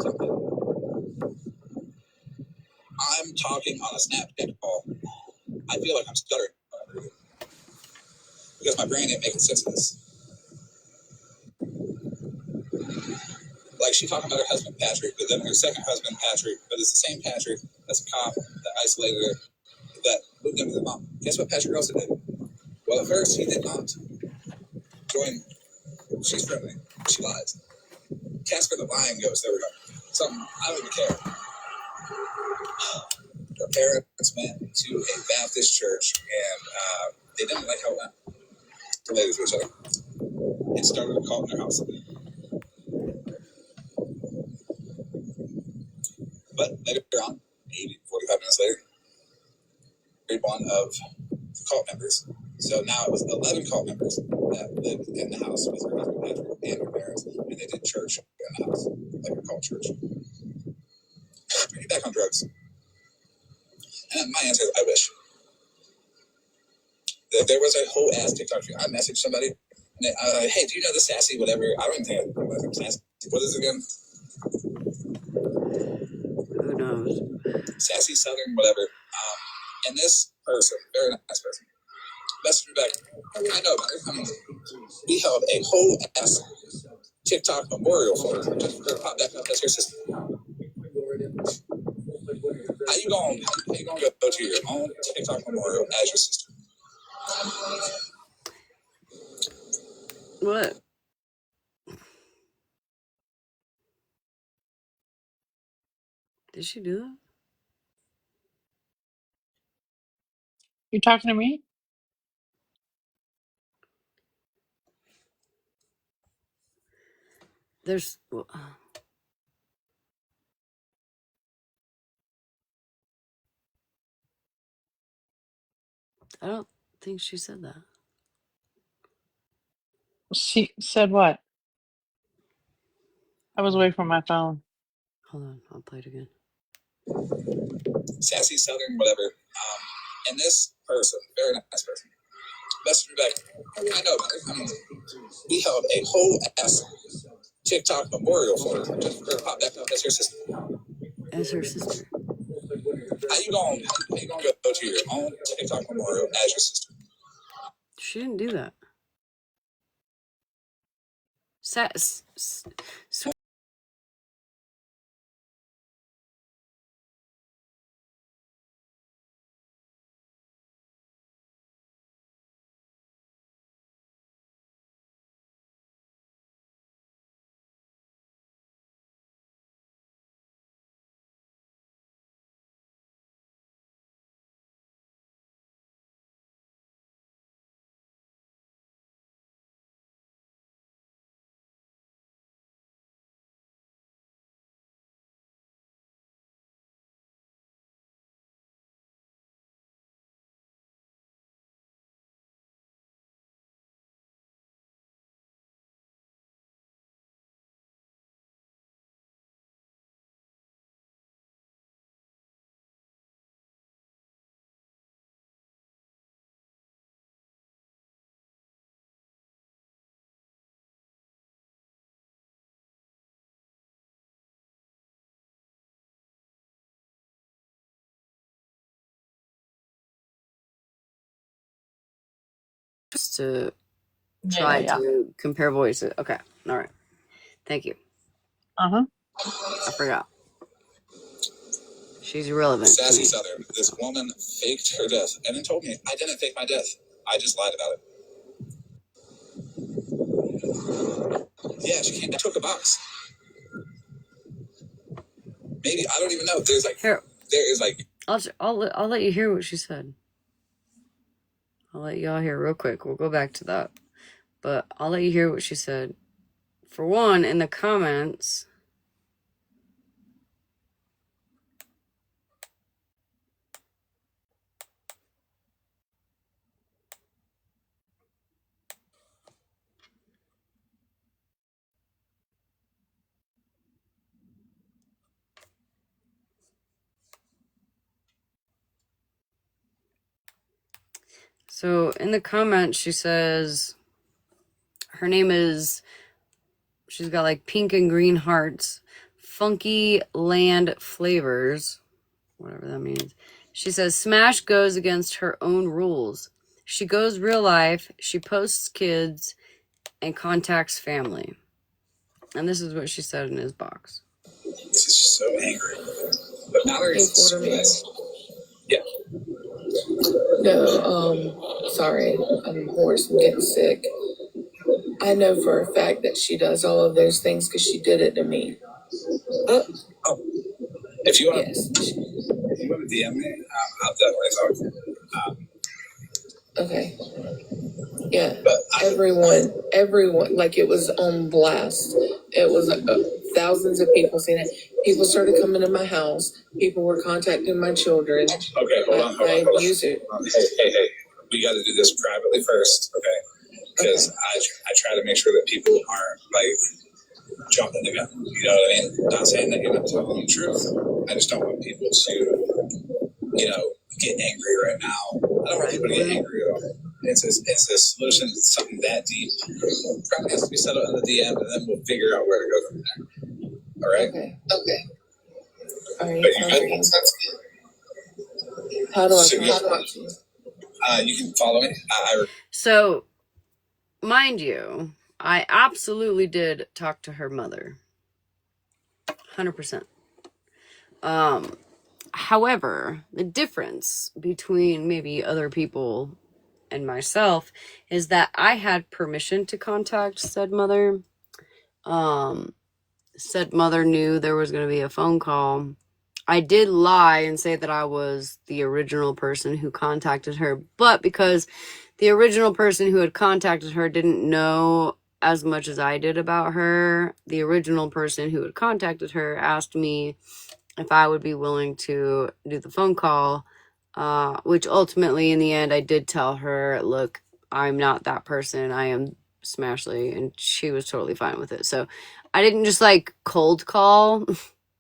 I'm talking on a Snapchat call. I feel like I'm stuttering because my brain ain't making sense of this. Like, she talking about her husband, Patrick, but then her second husband, Patrick, but it's the same Patrick that's a cop that isolated her, that moved into the mom. Guess what Patrick also did? Well, at first, he did not join. She's friendly. She lies. Casper the Lion Ghost. There we go. Something. I don't even care. Her parents went to a Baptist church, and they didn't like how it went. Related to each other. It started a cult in their house. But later on, 45 minutes later, married one of the cult members. So now it was 11 cult members that lived in the house with her husband Patrick and her parents, and they did church in the house, like a cult church. Are you back on drugs? And my answer is, I wish. There was a whole ass TikTok video. I messaged somebody, and they, hey, do you know the sassy whatever? I don't even think I know the sassy. What is it again? Who knows? Sassy Southern whatever. And this person, very nice person, messaged me back. I know about it. I mean, we held a whole ass TikTok memorial for her. Just for her to pop back up as her sister. How you gonna go to your own TikTok memorial as your sister? What? Did she do that? You talking to me? There's. Well, I don't think she said that. She said what? I was away from my phone. Hold on, I'll play it again. Sassy Southern whatever. And this person, very nice person, messaged me back. I know about it. I mean, we held a whole ass TikTok memorial for her. Just for her to pop back up as her sister. As her sister. How you gonna go to your own TikTok memorial as your sister? She didn't do that. To try to compare voices. Okay. All right. Thank you. I forgot. She's irrelevant. Sassy Southern. This woman faked her death and then told me I didn't fake my death. I just lied about it. Yeah, she came. I took a box. Maybe I don't even know. There's like here. There is like. I'll let you hear what she said. I'll let y'all hear real quick. We'll go back to that, but I'll let you hear what she said. For one, in the comments. So in the comments, she says her name is, she's got like pink and green hearts Funky Land Flavors, whatever that means. She says, Smash goes against her own rules. She goes real life, she posts kids, and contacts family. And this is what she said in his box. She's so angry. But Mallory's nice. Yeah. No, sorry, I'm hoarse. I'm getting sick. I know for a fact that she does all of those things because she did it to me. Oh. If you want, Yes. if you want to DM me, I'll definitely talk. Okay. Yeah. But everyone, like it was on blast. It was thousands of people seeing it. People started coming to my house. People were contacting my children. Okay, hold on. I use it. Hey. We got to do this privately first, okay? Because I try to make sure that people aren't like jumping the gun. You know what I mean? Not saying that you're not telling the truth. I just don't want people to, get angry right now. I don't want people to get angry at all. It's a solution to something that deep. Probably has to be settled in the DM, and then we'll figure out where to go from there. All right? Okay. All right. But you good? Sounds good. How do I contact you? You can follow me. So, mind you, I absolutely did talk to her mother. 100%. However, the difference between maybe other people and myself is that I had permission to contact said mother. Said mother knew there was going to be a phone call. I did lie and say that I was the original person who contacted her, but because the original person who had contacted her didn't know as much as I did about her, the original person who had contacted her asked me if I would be willing to do the phone call, which ultimately in the end I did tell her, look, I'm not that person, I am Smashleigh, and she was totally fine with it. So I didn't just like cold call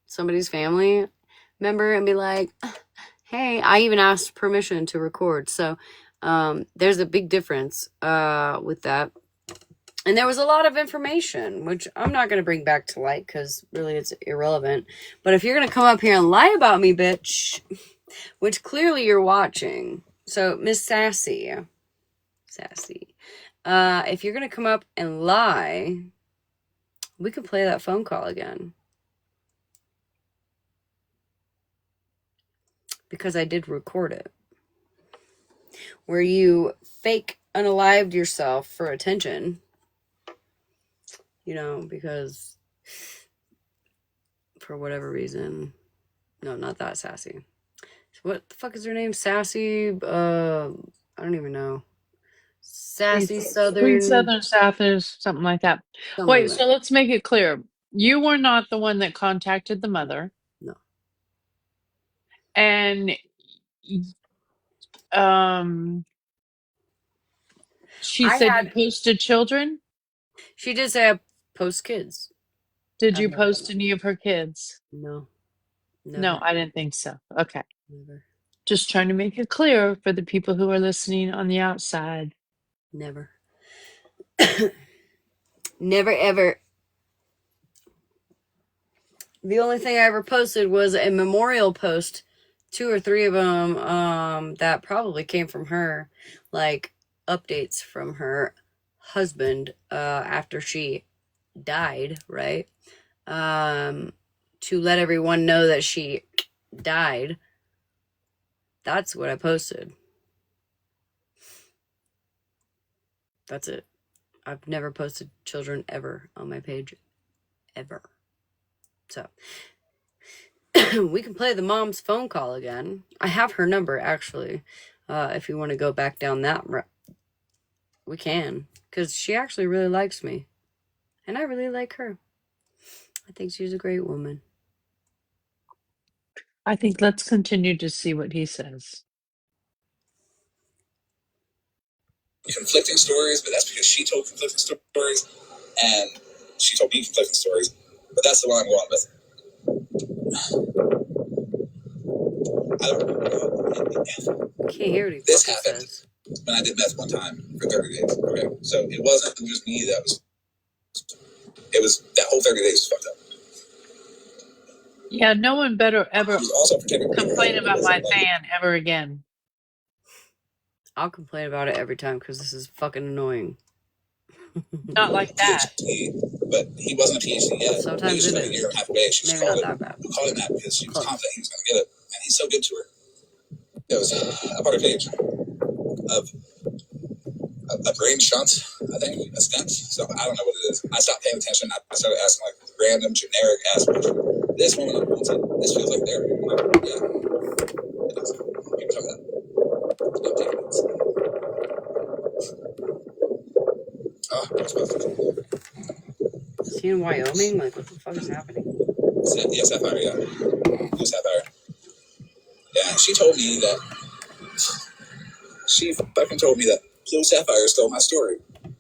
somebody's family member and be like, hey, I even asked permission to record. So there's a big difference with that. And there was a lot of information, which I'm not going to bring back to light because really it's irrelevant. But if you're going to come up here and lie about me, bitch, which clearly you're watching. So, Miss Sassy, if you're going to come up and lie, we could play that phone call again. Because I did record it. Where you fake unalived yourself for attention. Because for whatever reason, no, not that Sassy. What the fuck is her name? Sassy, I don't even know. Sassy Sweet Southern Sappers, something like that. Wait, so let's make it clear. You were not the one that contacted the mother. No. And she said you posted children? She did say I post kids. Did you post any of her kids? No. Never. No, I didn't think so. Okay. Never. Just trying to make it clear for the people who are listening on the outside. Never. Never, ever. The only thing I ever posted was a memorial post, 2 or 3 of them, that probably came from her, like updates from her husband, after she died, right? To let everyone know that she died. That's what I posted. That's it. I've never posted children ever on my page. Ever. So, we can play the mom's phone call again. I have her number, actually. If you want to go back down that route, we can. Because she actually really likes me. And I really like her. I think she's a great woman. I think let's continue to see what he says. Conflicting stories, but that's because she told conflicting stories, and she told me conflicting stories. But that's the one I'm going with. I can't hear what he This happened says. when I did meth one time for 30 days. Okay, so it wasn't just me that was. It was that whole 30 days was fucked up. Yeah, no one better ever He's also protected complain about my fan ever again. I'll complain about it every time because this is fucking annoying. Not like that. PhD, but he wasn't a PhD yet. Sometimes it like is. a year and a half away. She Maybe called not it, that bad. we called him that because she was Close. confident he was going to get it, and he's so good to her. It was a part of page of a brain shunt, I think, a stent. So I don't know what it is. I stopped paying attention. I started asking like random, generic ass questions. This woman wants it. This feels like therapy. I'm like, yeah, it does. You can tell that. I'm taking this. Oh, is he in Wyoming? Like, what the fuck is happening? Yeah, Sapphire, yeah. Blue Sapphire. Yeah, she told me that. She fucking told me that Blue Sapphire stole my story. And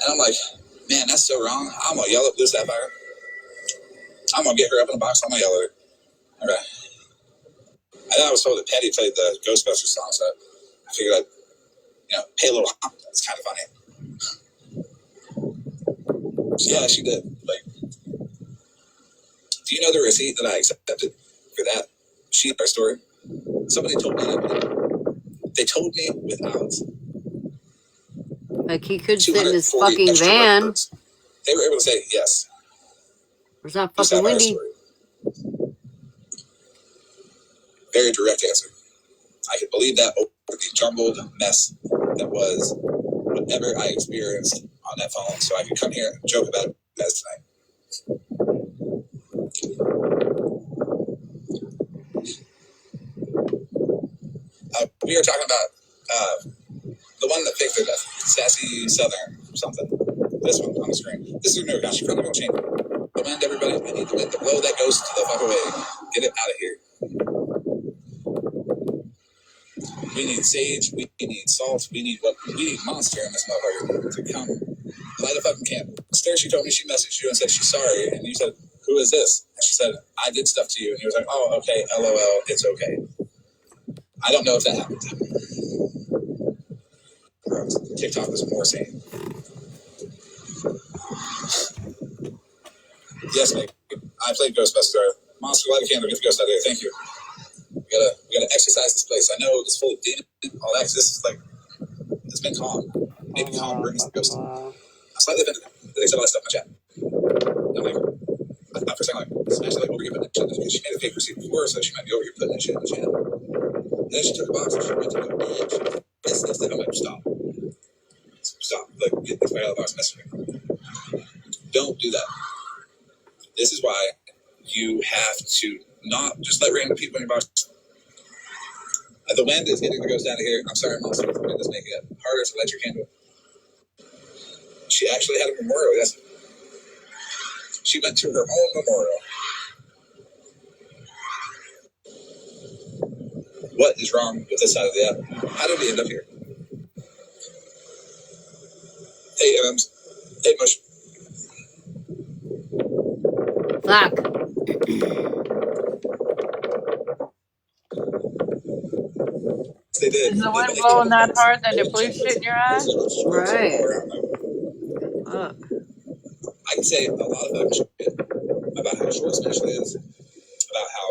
I'm like, man, that's so wrong. I'm going to yell at Blue Sapphire. I'm going to get her up in a box. I'm going to yell at her. Okay. And then I was told that Patty played the Ghostbusters song, so I figured I'd, pay a little. It's kind of funny. Yeah, she did. Like, do you know the receipt that I accepted for that sheet our story? Somebody told me that. They told me without. Like, he could sit in his fucking van. Words. They were able to say yes. It's not fucking windy. Very direct answer. I could believe that over the jumbled mess that was whatever I experienced on that phone, so I could come here and joke about it as tonight. We were talking about the one that picked it, Sassy Southern or something. This one on the screen. This is a new account. She's probably going to change it. The wind, everybody. We need the wind to blow that ghost to the fuck away. Get it out of here. We need sage. We need salt. We need monster in this motherfucker to come light a fucking candle. Instead, she told me she messaged you and said she's sorry, and you said, "Who is this?" And she said, "I did stuff to you," and he was like, "Oh, okay, LOL, it's okay." I don't know if that happened. TikTok was more sane. Yes, Nick. I played Ghostbuster. Monster, light a candle, get the ghost out of here. Thank you. We gotta exercise this place. I know it's full of demons, all that. Cause this is like, it's been calm. Maybe calm brings the ghost. I'm slightly offended. They said all that stuff in the chat. I'm like, I thought for a second, like, Smashleigh over here putting that shit in the chat. She made a fake receipt before, so she might be over here putting that shit in the chat. And then she took a box and she went to go, this. I'm like, stop. Like, get this back out of the box and mess with me. Don't do that. This is why you have to not just let random people in your box. The wind is getting the ghost out of here. I'm sorry, Monster. The wind is making it harder to light your candle. She actually had a memorial, yes. She went to her own memorial. What is wrong with this side of the app? How did we end up here? Hey, hey, Mush. Fuck. They did. Is the wind blowing that hard that it blew shit in your eye? Right. Fuck. I can say a lot of fucking shit about how short Smashleigh is, about how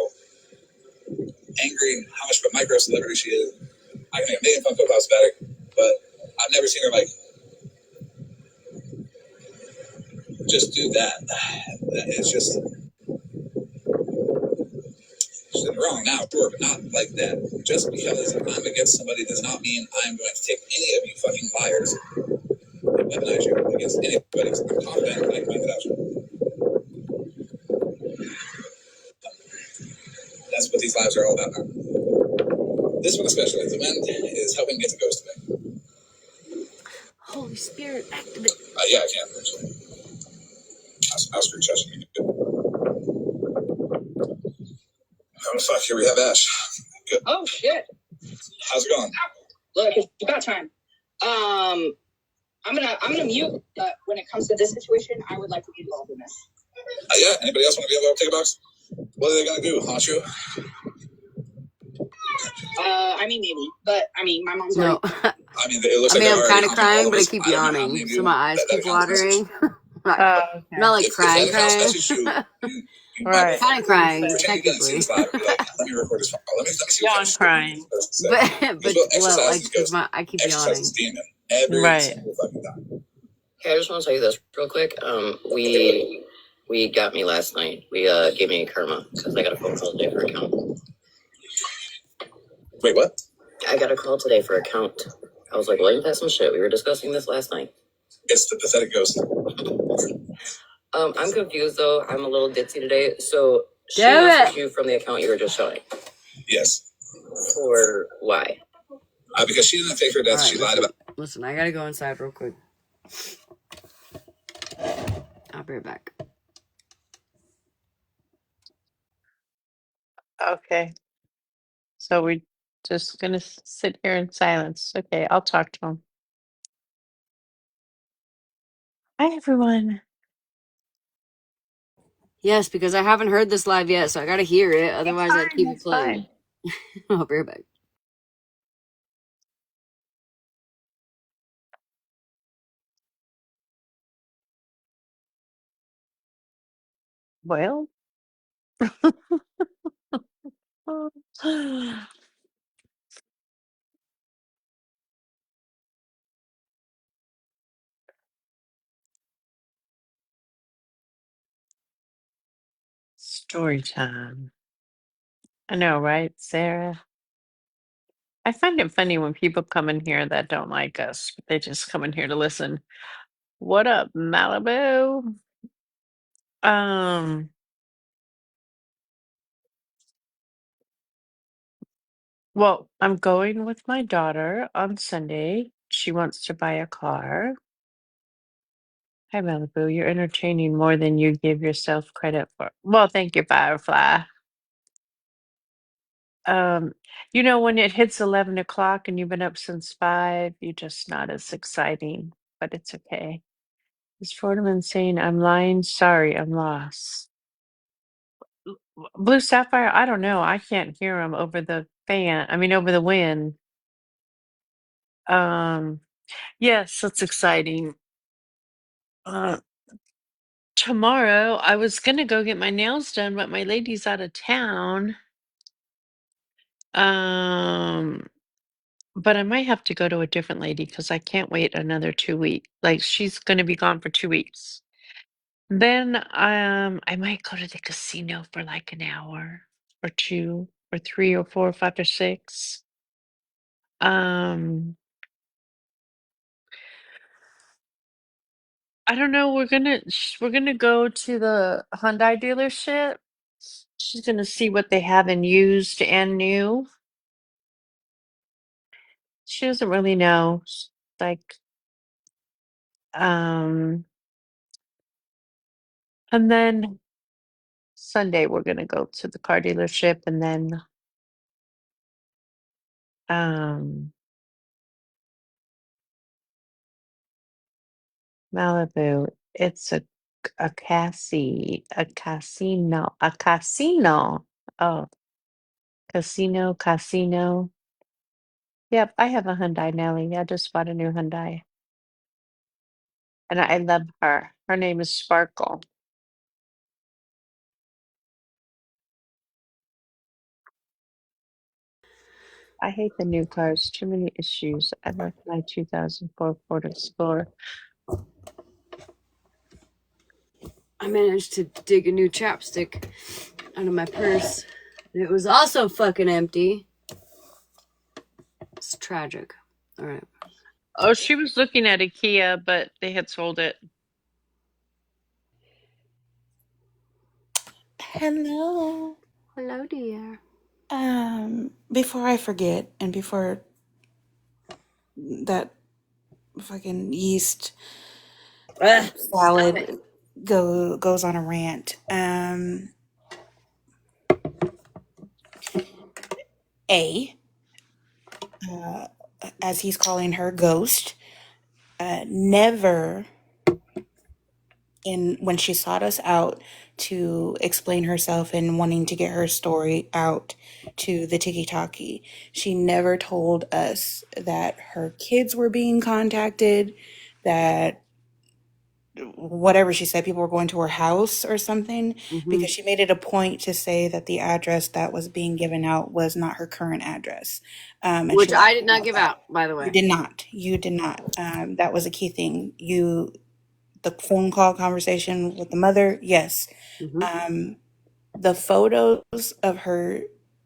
angry, how much of a micro celebrity she is. I can make a million Funko Pops about it, but I've never seen her like just do that. It's just she's in the wrong now, sure, but not like that. Just because I'm against somebody does not mean I'm going to take any of you fucking liars and weaponize you against anybody. I'm confident that I can win without you. That's what these lives are all about now. This one especially, the wind is helping get the ghost away. Holy Spirit, activate. Yeah, I can actually. I'll screw session. Oh fuck! Here we have Ash. Good. Oh shit! How's it going? Look, it's about time. I'm gonna mute. When it comes to this situation, I would like to be involved in this. Yeah. Anybody else want to be able to take a box? What are they gonna do? Haunt you? I mean maybe, but I mean my mom's no. like. I mean, it looks like I'm kind of crying, but I keep yawning, so my eyes keep watering. Not like crying. If you Right. Kind of crying, Pretend you didn't see technically. this live and be like, let me record this phone call. Let me see what kind Yawn of shit crying. this person said. but Because what well, like, exercises goes, I keep exercises yawning. demon every Right. single fucking time. Hey, I just want to tell you this real quick. We got me last night. We gave me a karma because I got a phone call today for account. Wait, what? I got a call today for account. I was like, well, ain't that some shit? We were discussing this last night. It's the pathetic ghost. I'm confused though. I'm a little ditzy today. So she Damn messaged it! you from the account you were just showing. Yes. For why? Because she didn't fake her death. All right, She lied about. Listen, I gotta go inside real quick. I'll be right back. Okay. So we're just gonna sit here in silence. Okay, I'll talk to him. Hi, everyone. Yes, because I haven't heard this live yet, so I gotta hear it. Otherwise, I'd keep it That's playing. fine. I'll be right back. Well. Story time. I know, right, Sarah? I find it funny when people come in here that don't like us. They just come in here to listen. What up, Malibu? Um, well, I'm going with my daughter on Sunday. She wants to buy a car. Hi, Malibu. You're entertaining more than you give yourself credit for. Well, thank you, Firefly. Um, when it hits 11 o'clock and you've been up since 5, you're just not as exciting, but it's okay. Is Fordham saying, I'm lying? Sorry, I'm lost. Blue Sapphire, I don't know. I can't hear him over the fan. I mean, over the wind. Um, yes, that's exciting. Uh, Tomorrow, I was gonna go get my nails done, but my lady's out of town. Um, but I might have to go to a different lady because I can't wait another 2 weeks. Like she's gonna be gone for 2 weeks. Then I might go to the casino for like an hour or two or three or four or five or six. Um, I don't know. We're gonna go to the Hyundai dealership. She's gonna see what they have in used and new. She doesn't really know. Like, um, and then Sunday we're gonna go to the car dealership, and then um, Malibu. It's a casino. Oh, casino. Yep, I have a Hyundai Nelly. I just bought a new Hyundai, and I love her. Her name is Sparkle. I hate the new cars. Too many issues. I like my 2004 Ford Explorer. I managed to dig a new chapstick out of my purse. And it was also fucking empty. It's tragic. All right. Oh, she was looking at IKEA, but they had sold it. Hello. Hello, dear. Before I forget, and before that fucking yeast Ugh, stop salad it. goes on a rant. A, as he's calling her, Ghost, never when she sought us out to explain herself and wanting to get her story out to the tiki-taki, she never told us that her kids were being contacted, that whatever she said, people were going to her house or something, Mm-hmm. because she made it a point to say that the address that was being given out was not her current address. And Which she I lied did not about give that. out, by the You way. did not. You did not. That was a key thing. The phone call conversation with the mother, yes. Mm-hmm. The photos of her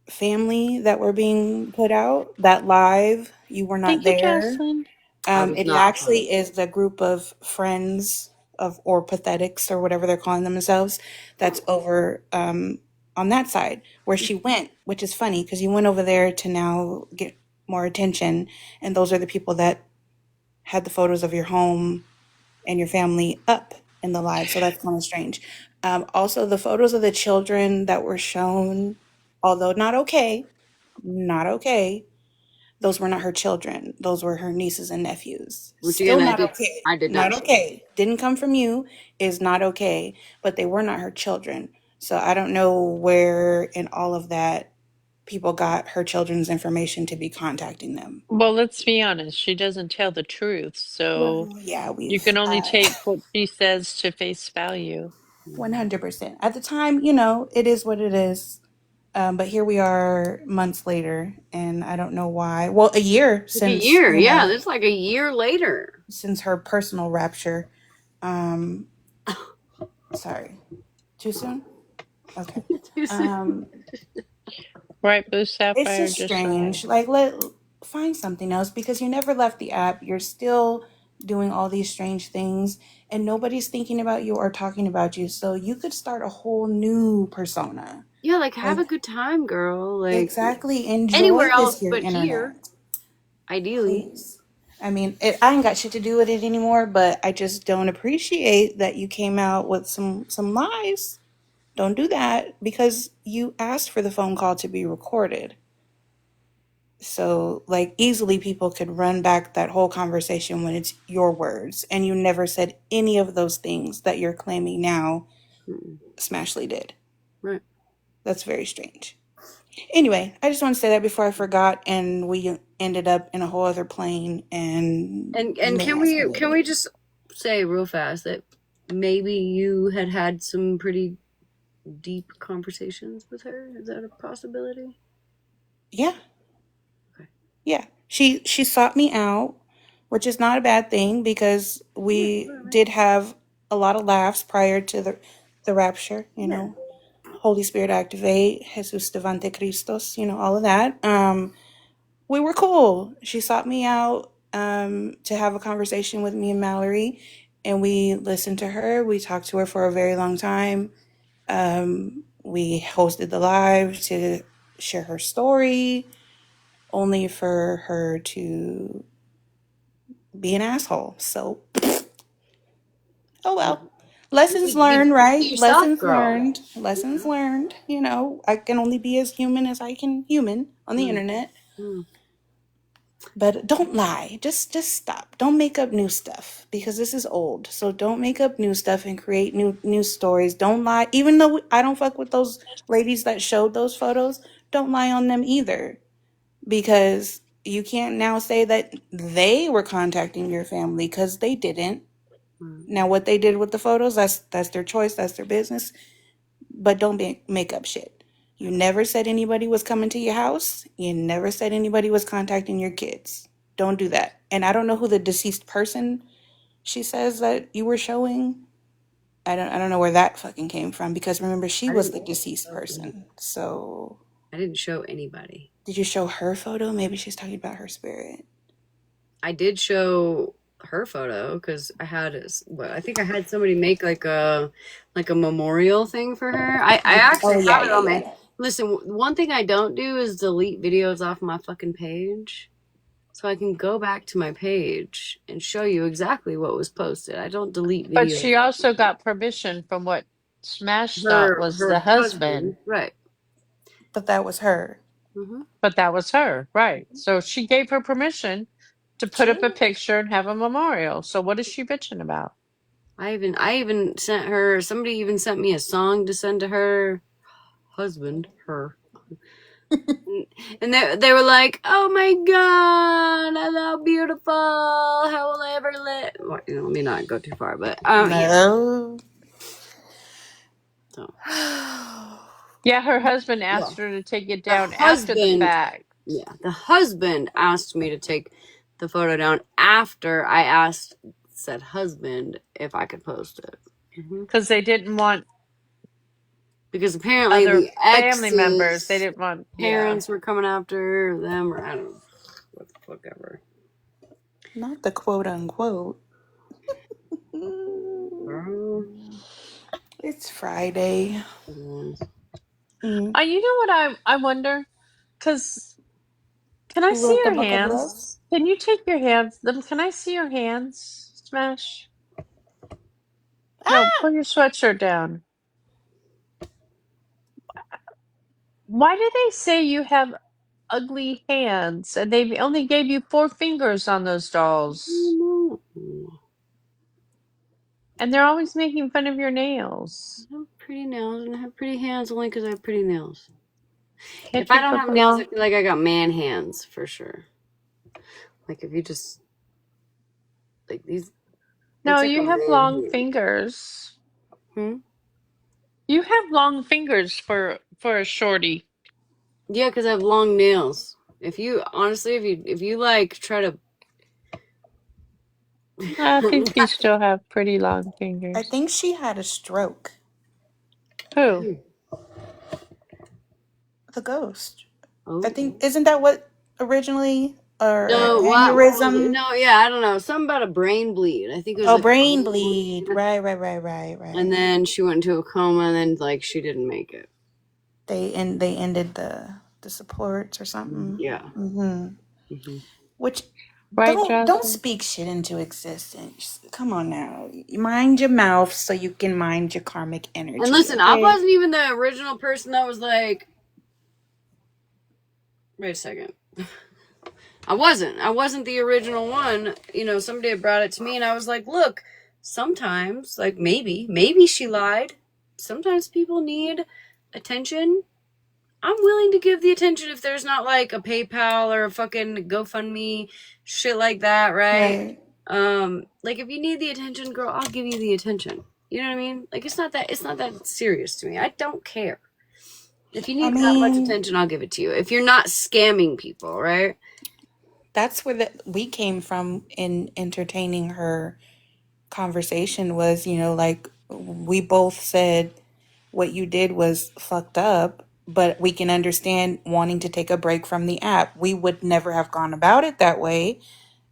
family that were being put out, that live, you were not Thank you, there. Jocelyn. I was It not present. actually is the group of friends of, or pathetics or whatever they're calling themselves, that's over on that side where she went, which is funny because you went over there to now get more attention, and those are the people that had the photos of your home and your family up in the live. So that's kind of strange. Also, the photos of the children that were shown, although not okay, those were not her children. Those were her nieces and nephews. Which again, Still not okay. I did Not not see. okay. Didn't come from you, is not okay, but they were not her children. So I don't know where in all of that people got her children's information to be contacting them. Well, let's be honest. She doesn't tell the truth, so Well, yeah, you we've can only take what she says to face value. 100%. At the time, it is what it is. But here we are months later, and I don't know why. Well, a year Like a since, year, yeah. That's like a year later. since her personal rapture. Um, sorry, too soon? Okay. Um, Right, Blue it's Sapphire, just just right. strange. Like, find something else, because you never left the app. You're still doing all these strange things, and nobody's thinking about you or talking about you. So you could start a whole new persona. Yeah, like have Like, a good time, girl. Like exactly. Enjoy anywhere this else here but here, internet. ideally. Please. I mean, I ain't got shit to do with it anymore, but I just don't appreciate that you came out with some lies. Don't do that, because you asked for the phone call to be recorded. So, like, easily people could run back that whole conversation when it's your words, and you never said any of those things that you're claiming now Mm-mm. Smashleigh did. Right. That's very strange. Anyway, I just want to say that before I forgot, and we ended up in a whole other plane, and you And may can ask me we later. just say real fast that maybe you had some pretty deep conversations with her? Is that a possibility? Yeah, Okay. yeah. She sought me out, which is not a bad thing, because Yeah, we whatever. did have a lot of laughs prior to the rapture. Yeah. Holy Spirit activate, Jesus Devante Christos, all of that. We were cool. She sought me out to have a conversation with me and Mallory, and we listened to her. We talked to her for a very long time. We hosted the live to share her story, only for her to be an asshole. So, oh well. Lessons Be learned, right? yourself, Lessons girl. learned. Lessons learned. I can only be as human as I can human on the Mm. internet. Mm. But don't lie. Just stop. Don't make up new stuff, because this is old. So don't make up new stuff and create new stories. Don't lie. Even though I don't fuck with those ladies that showed those photos, don't lie on them either, because you can't now say that they were contacting your family, because they didn't. Mm. Now what they did with the photos, that's their choice, that's their business, but don't make up shit. You never said anybody was coming to your house. You never said anybody was contacting your kids. Don't do that. And I don't know who the deceased person she says that you were showing. I don't know where that fucking came from, because remember, she I was didn't the deceased person. So I didn't show anybody. did you show her photo? Maybe she's talking about her spirit. I did show her photo because I think I had somebody make like a memorial thing for her. I Oh actually yeah, have it yeah, on my yeah. listen. One thing I don't do is delete videos off my fucking page, so I can go back to my page and show you exactly what was posted. I don't delete But videos. she also got permission from what Smash thought was Her the husband, husband, right? But that was her. Mm-hmm. but that was her, right? So she gave her permission to put up a Sure. picture and have a memorial. So what is she bitching about? I even sent her. Somebody even sent me a song to send to her husband. Her. And they were like, "Oh my god, how beautiful! How will I ever live?" Well, let me not go too far, but yeah. No. So, Yeah, her husband asked well, her to take it the down after the husband, fact. yeah, the husband asked me to take the photo down after I asked said husband if I could post it. Because they didn't want Because apparently other the family members. They ex's didn't want, yeah. parents were coming after them, or I don't know, what the fuck ever. Not the quote unquote. Girl. It's Friday. Mm. You know what I wonder? Because can I Who see wrote the your book of love? hands? Can you take your hands? Can I see your hands, Smash? No, Ah! pull your sweatshirt down. Why do they say you have ugly hands and they only gave you 4 fingers on those dolls? And they're always making fun of your nails. I have pretty nails and I have pretty hands only because I have pretty nails. Can't If I you don't put have them nails, I on? feel like I got man hands for sure. Like if you just like these, No, it's like a you have man long hand. fingers. Hmm? You have long fingers for a shorty. Yeah, because I have long nails. If you honestly, if you like try to, I think you still have pretty long I fingers. think she had a stroke. Who? The ghost. I oh think, isn't that what originally, or no, what was it? aneurysm? No, yeah, I don't know. Something about a brain bleed. I think it was Oh, like a brain brain bleed. bleed. And Right. then she went into a coma, and then like she didn't make it. They ended the supports or something. Yeah. Mm-hmm. Which Right, don't Jocelyn? speak shit into existence. Come on now, mind your mouth so you can mind your karmic And energy. listen, I Okay? wasn't even the original person that was like, wait a second. I wasn't the original one. Somebody brought it to me and I was like, look, sometimes, like maybe she lied. Sometimes people need attention. I'm willing to give the attention if there's not like a PayPal or a fucking GoFundMe, shit like that, right? Like if you need the attention, girl, I'll give you the attention. You know what I mean? Like it's not that serious to me. I don't care. If you I need that much mean, attention, I'll give it to you. If you're not scamming people, right? that's where we came from in entertaining her conversation. Was, like, we both said what you did was fucked up, but we can understand wanting to take a break from the app. We would never have gone about it that way.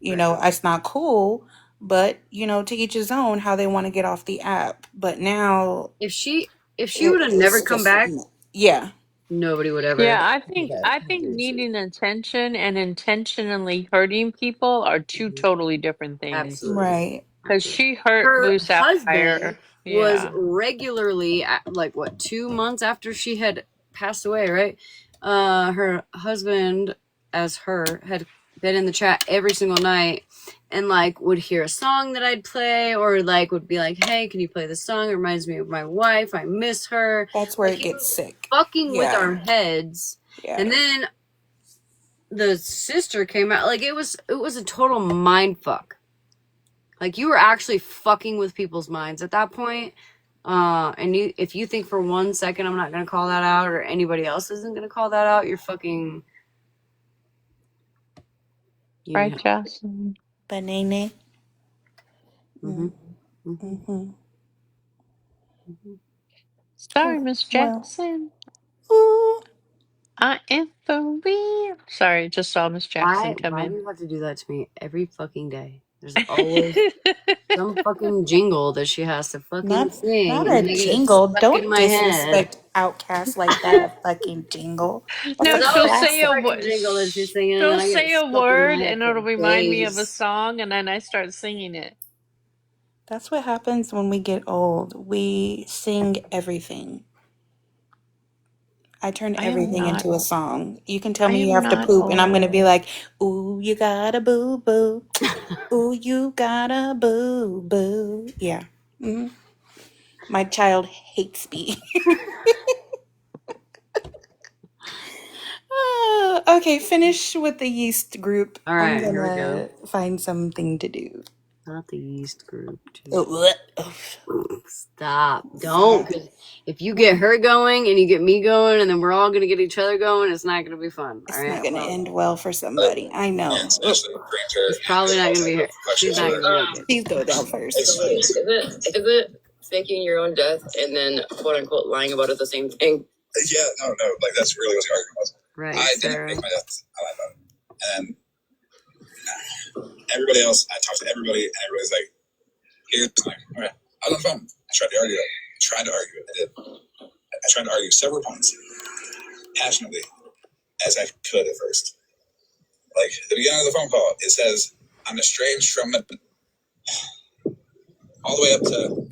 It's not cool, but to each his own how they want to get off the app. But now If she would have never it's come just, back, yeah. nobody would Yeah, ever. I think needing attention and intentionally hurting people are two totally different things. Absolutely. Right. Because she hurt Her Blue husband Sapphire. was Yeah. regularly like what 2 months after she had passed away, right? Her husband, as her, had been in the chat every single night and like would hear a song that I'd play or like would be like, hey, can you play this song? It reminds me of my wife. I miss her. That's where Like it he gets was sick. fucking with our Yeah. heads. Yeah. And then the sister came out. Like it was a total mind fuck. Like you were actually fucking with people's minds at that point. And if you think for 1 second I'm not gonna call that out, or anybody else isn't gonna call that out, you're fucking. You Right, need help. Jocelyn? Banana. Mm-hmm. Mm-hmm. Mm-hmm. Mm-hmm. Sorry, Miss Well. Jackson. Ooh. I am for real. Sorry, just saw Miss Jackson come Why do in. you have to do that to me every fucking day? There's always some fucking jingle that she has to fucking sing, Not and a then I get it jingle. stuck in Don't my head. disrespect Outcast like that. A fucking jingle. That's There's a No, always she'll some say a classic. fucking word. jingle that she's singing, and She'll then I get it say a stuck in my word, head and for it'll remind me of a days. song, and then I start singing it. That's what happens when we get old. We sing everything. I turn I am everything not. into a song. You can tell I me you am have to not poop, and I'm going to be old. like, ooh, you got a boo boo. Ooh, you got a boo boo. Yeah. Hmm. My child hates me. Okay, finish with the yeast group. All right, I'm here we gonna find something to do. Not the yeast group. Oh, Stop. Don't. 'Cause if you get her going and you get me going and then we're all going to get each other going, it's not going to be fun. it's All not right. gonna end well for somebody. I know. And Smashleigh framed her. It's probably not going to be her. She's not going to make it. Please go down first. Is it faking your own death and then quote unquote lying about it the same thing? Yeah, no, like that's really what the argument was. Right, I didn't Sarah. make my death. I lied about it. And everybody else, I talked to everybody, and everybody's like, here's like, all right. I was on the phone. I tried to argue it. I did. I tried to argue several points passionately as I could at first. Like at the beginning of the phone call, it says, I'm estranged from it all the way up to,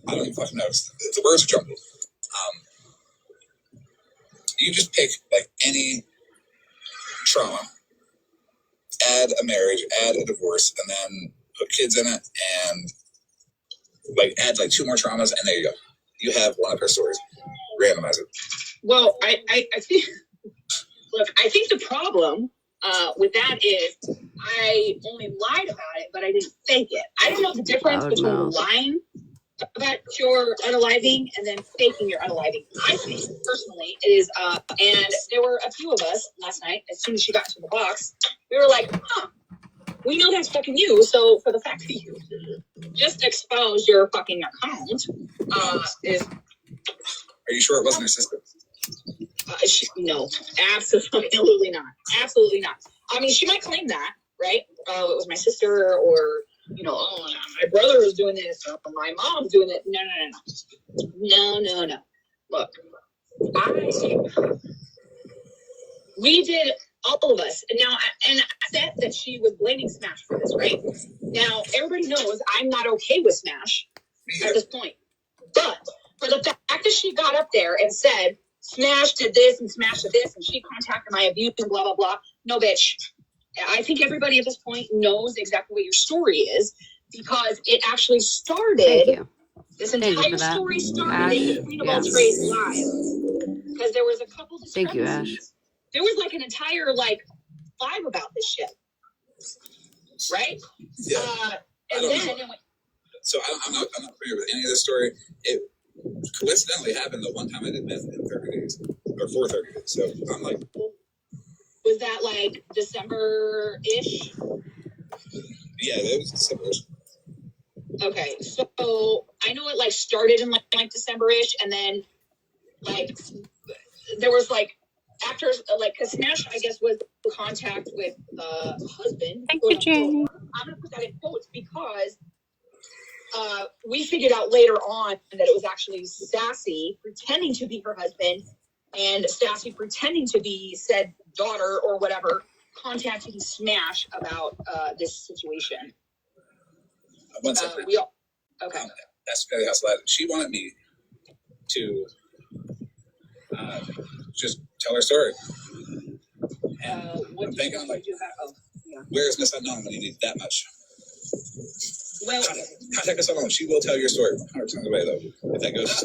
I don't even fucking know. The words are jumbled. You just pick like any trauma, add a marriage, add a divorce, and then put kids in it, and like add like 2 more traumas, and there you go. You have one of her stories. Randomize it. Well, I think, look, I think the problem with that is I only lied about it, but I didn't fake it. I don't know the difference between lying about your unaliving and then faking your unaliving. I think personally it is, and there were a few of us last night, as soon as she got into the box, we were like, we know that's fucking you, so for the fact that you just exposed your fucking account, is... Are you sure it wasn't her sister? No, absolutely not. Absolutely not. I mean, she might claim that, right? It was my sister, or, you know, oh, my brother is doing this, or my mom's doing it. No. Look, we did, all of us. And now, and I said that she was blaming Smash for this, right? Now, everybody knows I'm not okay with Smash at this point. But for the fact that she got up there and said, Smash did this and Smash did this, and she contacted my abuse and blah, blah, blah. No, bitch. I think everybody at this point knows exactly what your story is, because it actually started. This entire story started in the Queen of All Trades live. Because there was a couple discrepancies. Thank you, Ash. There was like an entire vibe about this shit. Right? Yeah. And then it went. So I'm not familiar with any of this story. It coincidentally happened the one time I did meth in 30 days, or for 30 days. So I'm like, was that like December-ish? Yeah, it was December-ish. Okay, so I know it started in like December-ish, and then there was after because Smash, I guess, was in contact with the husband. Thank you, Jamie. I'm gonna put that in quotes because we figured out later on that it was actually Sassy pretending to be her husband, and Sassy pretending to be said daughter or whatever, contacting Smash about this situation. 1 second. Okay. That's Perry House Live. She wanted me to just tell her story. And what I'm thinking, I'm like, do that? Yeah. where is Miss Unknown when you need that much? Well, contact Miss Unknown. She will tell your story 100% of the way, though. If that goes.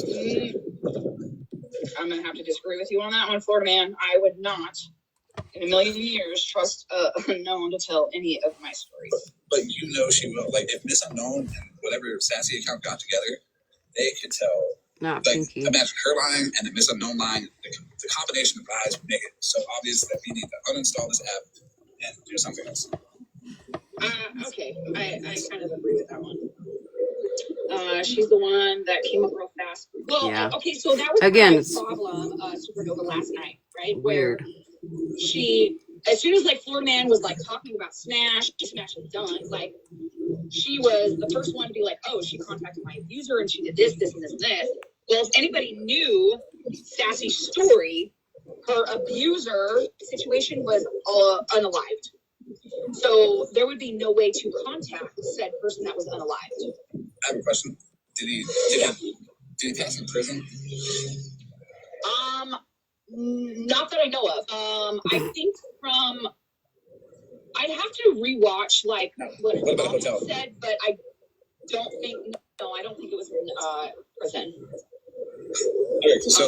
I'm gonna have to disagree with you on that one, Florida man. I would not, in a million years, trust Unknown to tell any of my stories. But you know she will. If Miss Unknown and whatever Sassy account got together, they could tell. Imagine her lying and the Miss Unknown lying. The combination of lies would make it so obvious that we need to uninstall this app and do something else. Okay, I kind of agree with that one. She's the one that came up real fast. Well, okay, so that was my problem, Supernova, last night, right? Weird. Where she, as soon as Florida Man was talking about Smash is done, she was the first one to be oh, she contacted my abuser and she did this, this, and this, and this. Well, if anybody knew Sassy's story, her abuser situation was unalived. So there would be no way to contact said person that was unalived. I have a question. Did he pass in prison? Not that I know of. I think I'd have to rewatch what her mom said, but I don't think it was in prison. Okay, so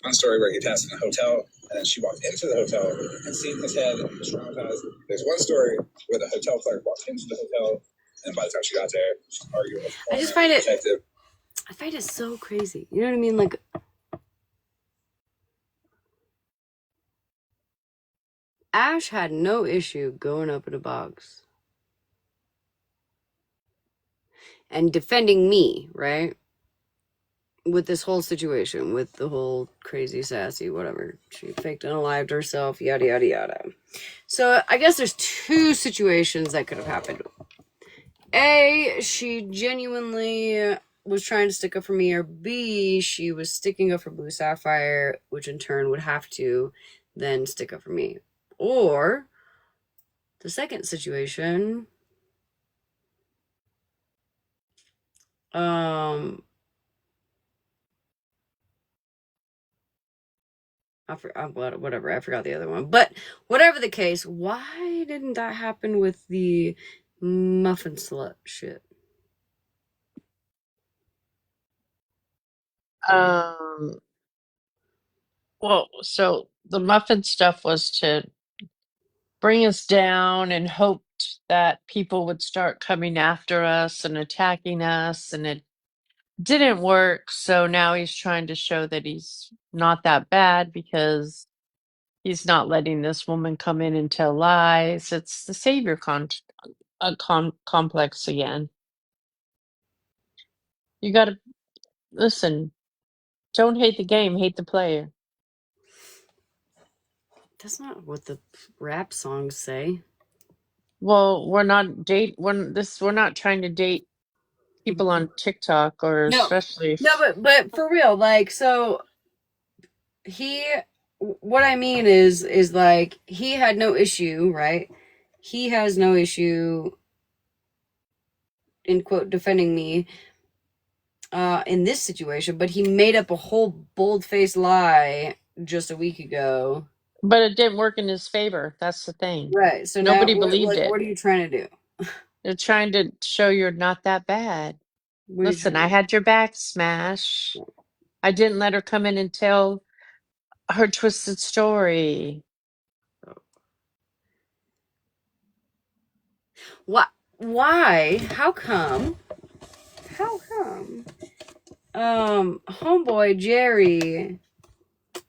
one story where he passed in a hotel, and then she walked into the hotel and seen his head and was traumatized. There's one story where the hotel clerk walked into the hotel, and by the time she got there, she's arguing with the I just find detective. I find it so crazy. You know what I mean? Like, Ash had no issue going up in a box and defending me, right? With this whole situation, with the whole crazy, sassy, whatever. She faked unalived herself, yada, yada, yada. So I guess there's two situations that could have happened. A, she genuinely was trying to stick up for me, or B, she was sticking up for Blue Sapphire, which in turn would have to then stick up for me. Or the second situation, whatever, I forgot the other one. But whatever the case, why didn't that happen with the muffin slut shit? Well, so the muffin stuff was to bring us down and hoped that people would start coming after us and attacking us, and it didn't work. So now he's trying to show that he's not that bad because he's not letting this woman come in and tell lies. It's the savior complex again. You got to listen. Don't hate the game, hate the player. That's not what the rap songs say. Well, we're not trying to date people on TikTok, or No, especially but for real, like, so what I mean is like, he had no issue, right? He has no issue, in quote, defending me in this situation, but he made up a whole bold-faced lie just a week ago. but it didn't work in his favor. That's the thing. Right. So Nobody now, believed it. what are you trying to do? They're trying to show you're not that bad. Listen, I had your back, Smash. I didn't let her come in and tell her twisted story. What? Why? How come? Homeboy Jerry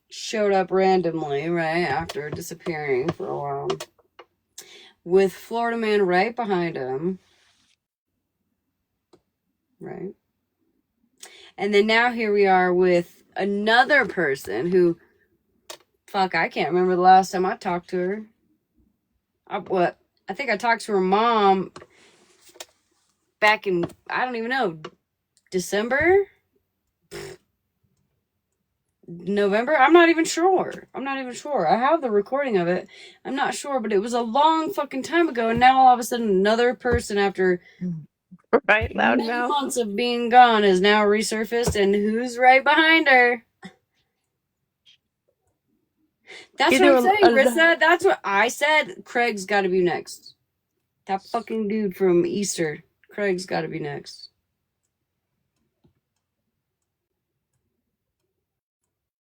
showed up randomly, right, after disappearing for a while, with Florida Man right behind him, right? And then now here we are with another person who, fuck, I can't remember the last time I talked to her. I think I talked to her mom back in, I don't even know, December? November? I'm not even sure. I have the recording of it. I'm not sure, but it was a long fucking time ago, and now all of a sudden another person after Right, loud many mouth. months of being gone is now resurfaced, and who's right behind her? That's what I'm saying, Krista. That's what I said. Craig's got to be next. That fucking dude from Easter. Craig's got to be next.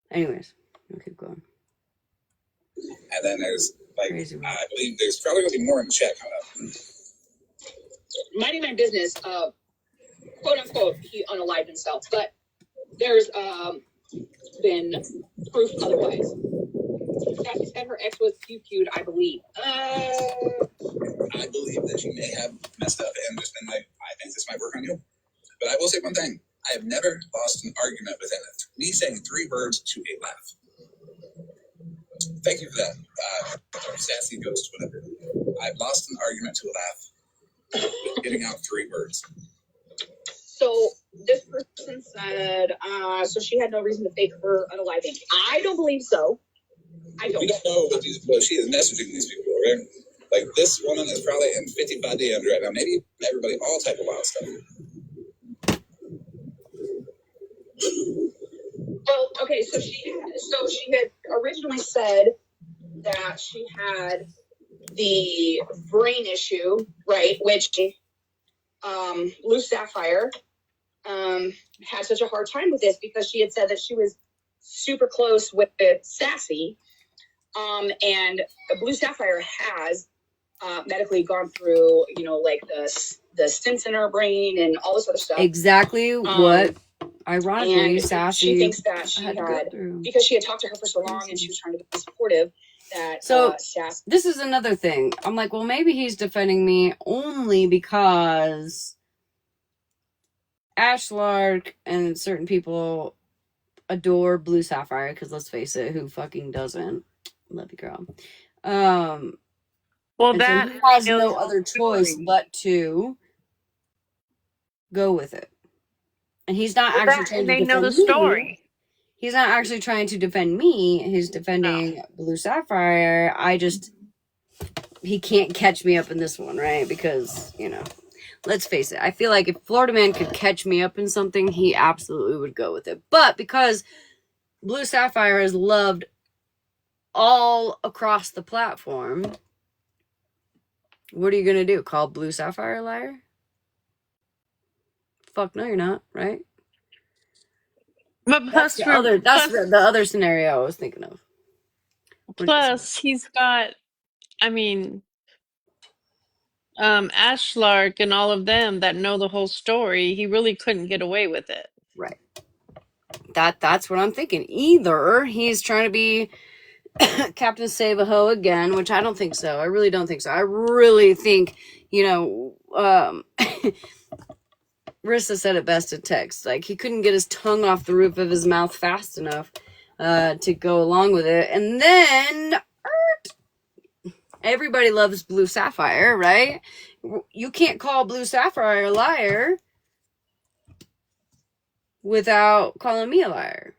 Anyways, we'll keep going. And then there's, like, Crazy. I believe there's probably going to be more in the chat coming up. Minding my business, quote unquote, he unalived himself, but there's been proof otherwise. Sassy said her ex was pew-pewed, I believe. I believe that you may have messed up and just been like, I think this might work on you. But I will say one thing. I have never lost an argument within me saying 3 words to a laugh. Thank you for that, sassy ghost, whatever. I've lost an argument to a laugh with getting out 3 words. So this person said, so she had no reason to fake her unaliving. I don't believe so. I don't. We don't know what she is messaging these people, right? Like, this woman is probably in 55 DMs right now. Maybe everybody, all type of wild stuff. Well, okay, so she had originally said that she had the brain issue, right? Which Blue Sapphire had such a hard time with this because she had said that she was super close with Sassy. And Blue Sapphire has medically gone through, you know, like the stents in her brain and all this other stuff. Exactly what, ironically, and Sassy she thinks that she had because she had talked to her for so long and she was trying to be supportive. That so Sassy. This is another thing. I'm like, well, maybe he's defending me only because Ash Lark and certain people adore Blue Sapphire. Because let's face it, who fucking doesn't? Love you, girl. Well, And so that he has knows no the other choice story. but to go with it. And he's not Well, actually that, trying and to they know the defend me. story. He's not actually trying to defend me. He's No. defending Blue Sapphire. He can't catch me up in this one, right? Because, you know, let's face it. I feel like if Florida Man could catch me up in something, he absolutely would go with it. But because Blue Sapphire is loved all across the platform, what are you going to do? Call Blue Sapphire a liar? Fuck no, you're not, right? But That's the other scenario I was thinking of. Plus, he's got, I mean, Ashlark and all of them that know the whole story. He really couldn't get away with it. Right. That's what I'm thinking. Either he's trying to be Captain Save-A-Ho again, which I don't think so. I really don't think so. I really think, you know, Rissa said it best in text. Like, he couldn't get his tongue off the roof of his mouth fast enough to go along with it. And then everybody loves Blue Sapphire, right? You can't call Blue Sapphire a liar without calling me a liar.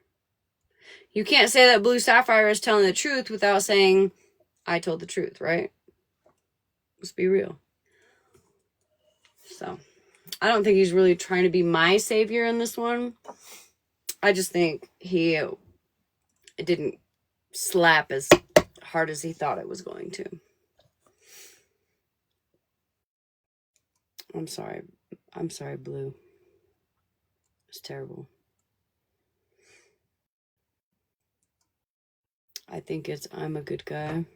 You can't say that Blue Sapphire is telling the truth without saying I told the truth, right? Let's be real. So, I don't think he's really trying to be my savior in this one. I just think it didn't slap as hard as he thought it was going to. I'm sorry. I'm sorry, Blue. It's terrible. I think I'm a good guy.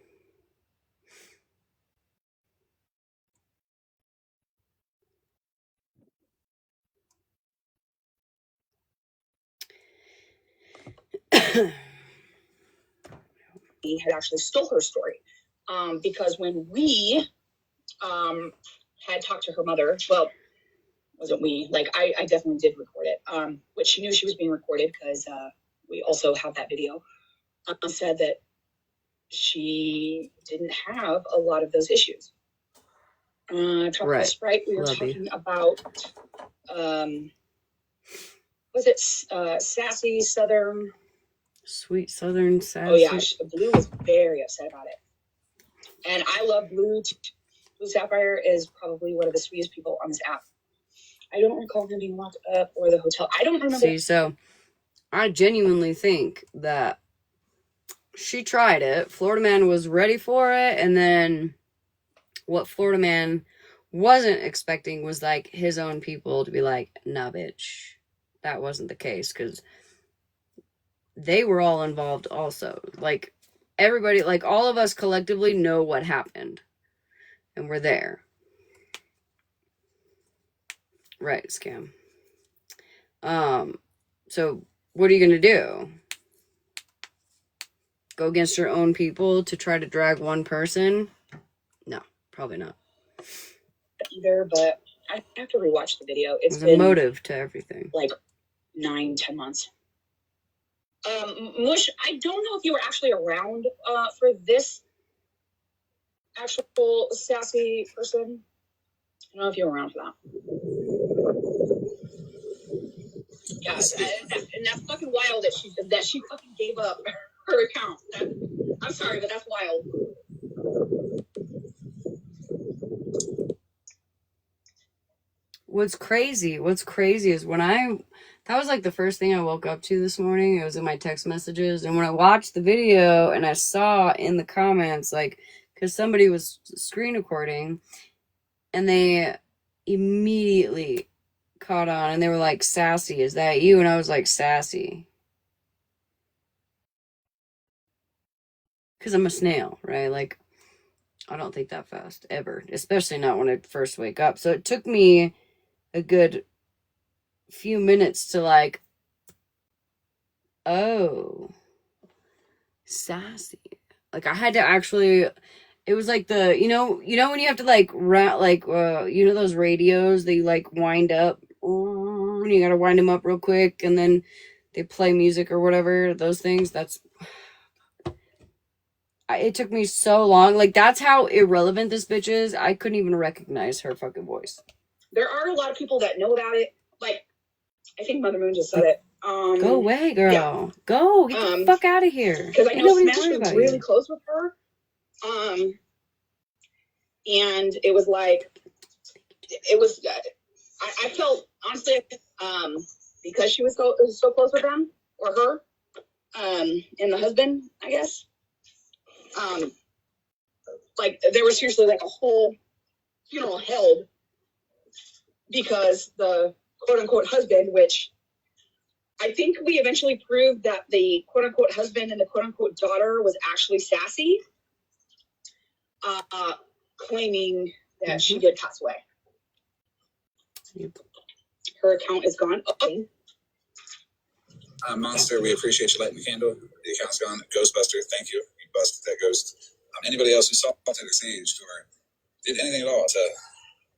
He had actually stole her story. Because when we had talked to her mother, well, wasn't we, like, I definitely did record it, which she knew she was being recorded because we also have that video. Said that she didn't have a lot of those issues. Tropical Sprite, we were talking about, was it Sassy Southern? Sweet Southern Sassy. Oh yeah, Blue was very upset about it. And I love Blue. Blue Sapphire is probably one of the sweetest people on this app. I don't recall him being locked up or the hotel. I don't remember. See, so I genuinely think that she tried it. Florida Man was ready for it. And then what Florida Man wasn't expecting was like his own people to be like, nah, bitch. That wasn't the case because they were all involved also. Like, everybody, like, all of us collectively know what happened. And we're there. Right, Scam. So what are you going to do? Go against your own people to try to drag one person? No, probably not. Either, but I have to rewatch the video. There's a motive to everything. Like 9-10 months. Mush, I don't know if you were actually around for this actual sassy person. I don't know if you were around for that. Yeah, and that's fucking wild that she fucking gave up her account. I'm sorry, but that's wild. What's crazy is that was like the first thing I woke up to this morning. It was in my text messages. And when I watched the video and I saw in the comments, like, because somebody was screen recording and they immediately caught on and they were like, Sassy, is that you? And I was like, Sassy. because I'm a snail, right? Like, I don't think that fast ever, especially not when I first wake up. So it took me a good few minutes to like, oh, sassy. Like I had to actually. It was like the when you have to like those radios that you like wind up, and you gotta wind them up real quick, and then they play music or whatever. Those things. It took me so long. Like that's how irrelevant this bitch is. I couldn't even recognize her fucking voice. There are a lot of people that know about it. Like I think Mother Moon just said it. Go away, girl. Yeah. Go get the fuck out of here. Because I Ain't know nobody Smash worried was about really you. close with her. And it was like, it was. I felt honestly, because she was so close with them or her, and the husband, I guess. Like there was seriously like a whole funeral held because the quote unquote husband, which I think we eventually proved that the quote unquote husband and the quote unquote daughter was actually sassy, claiming that she did pass away. Yep. Her account is gone. Okay. Monster, we appreciate you lighting the candle. The account's gone. Ghostbuster, thank you. You busted that ghost. Anybody else who saw it exchanged or did anything at all to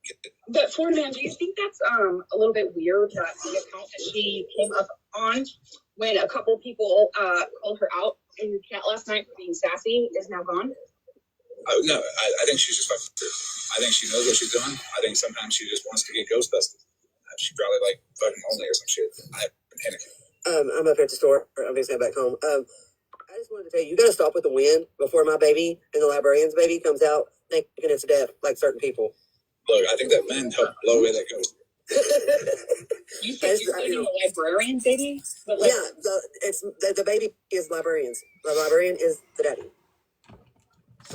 get it? But Florida Man, do you think that's a little bit weird that the account that she came up on when a couple people called her out in the chat last night for being sassy is now gone? No, I think she's just fucking through. I think she knows what she's doing. I think sometimes she just wants to get ghost busted. She probably like fucking lonely or some shit. I'm panicking. I'm up at the store. I'm just heading back home. I just wanted to tell you, you gotta stop with the wind before my baby and the librarian's baby comes out thinking it's death, like certain people. Look, I think that wind helped blow away that ghost. You said you're dating a librarian, baby? But like, Yeah, the baby is librarians. The librarian is the daddy.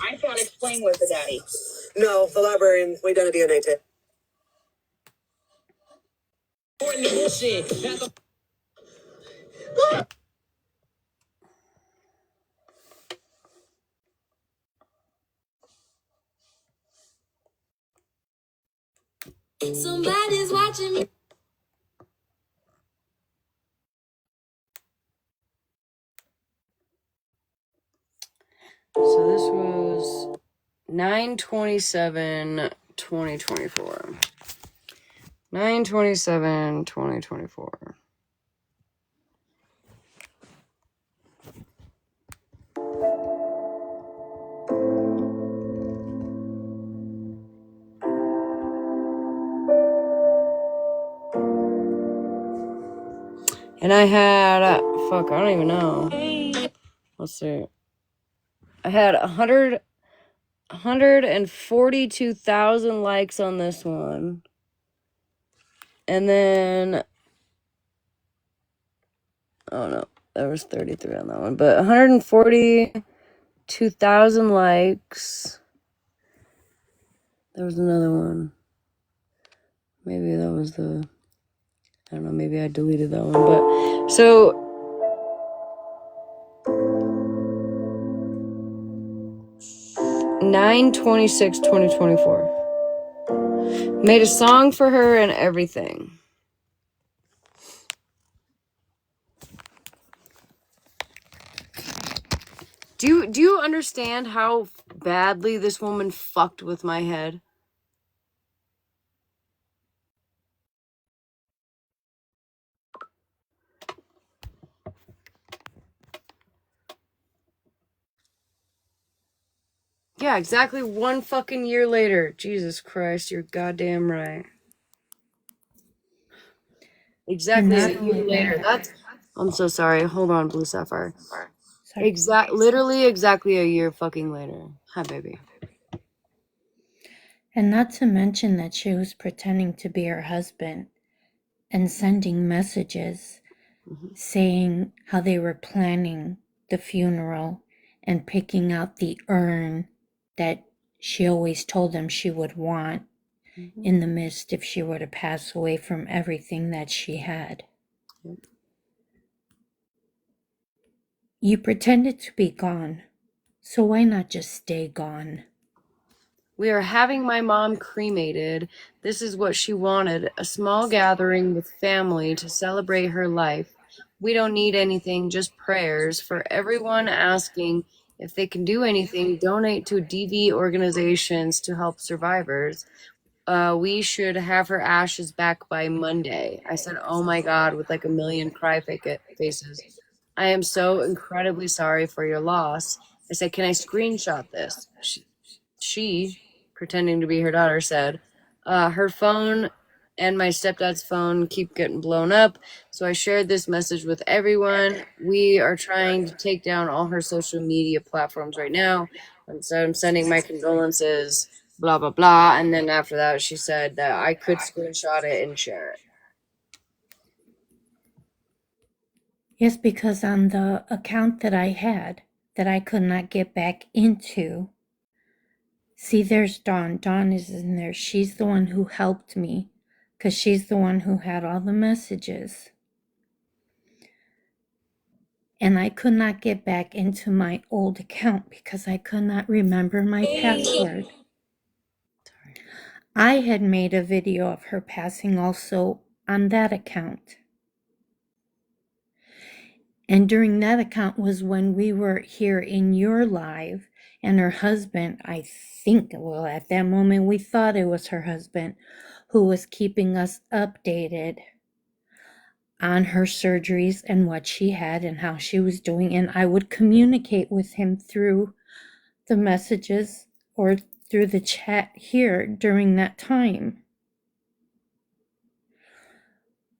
I thought Explain was the daddy. No, the librarian. We done a DNA test. Somebody's watching me. So this was 9/27/2024. 9/27/2024. And I had I don't even know. Let's see. I had 142,000 likes on this one. And then oh no, there was 33 on that one, but 142,000 likes. There was another one. Maybe that was I don't know, maybe I deleted that one, but so 9/26/2024. Made a song for her and everything. Do you understand how badly this woman fucked with my head? Yeah, exactly 1 fucking year later. Jesus Christ, you're goddamn right. Exactly a year later. I'm so sorry. Hold on, Blue Sapphire. Sorry. Literally exactly a year fucking later. Hi, baby. And not to mention that she was pretending to be her husband and sending messages saying how they were planning the funeral and picking out the urn that she always told them she would want in the midst if she were to pass away from everything that she had. You pretended to be gone So why not just stay gone? We are having my mom cremated. This is what she wanted, a small gathering with family to celebrate her life. We don't need anything, just prayers. For everyone asking if they can do anything, donate to DV organizations to help survivors. We should have her ashes back by Monday. I said, oh my God, with like a million faces. I am so incredibly sorry for your loss. I said, can I screenshot this? She, pretending to be her daughter, said, her phone and my stepdad's phone keep getting blown up. So I shared this message with everyone. We are trying to take down all her social media platforms right now. And so I'm sending my condolences, blah, blah, blah. And then after that, she said that I could screenshot it and share it. Yes, because on the account that I had that I could not get back into, see, there's Dawn. Dawn is in there. She's the one who helped me because she's the one who had all the messages. And I could not get back into my old account because I could not remember my password. I had made a video of her passing also on that account. And during that account was when we were here in your live, and her husband, I think, well, at that moment we thought it was her husband, who was keeping us updated on her surgeries and what she had and how she was doing. And I would communicate with him through the messages or through the chat here during that time.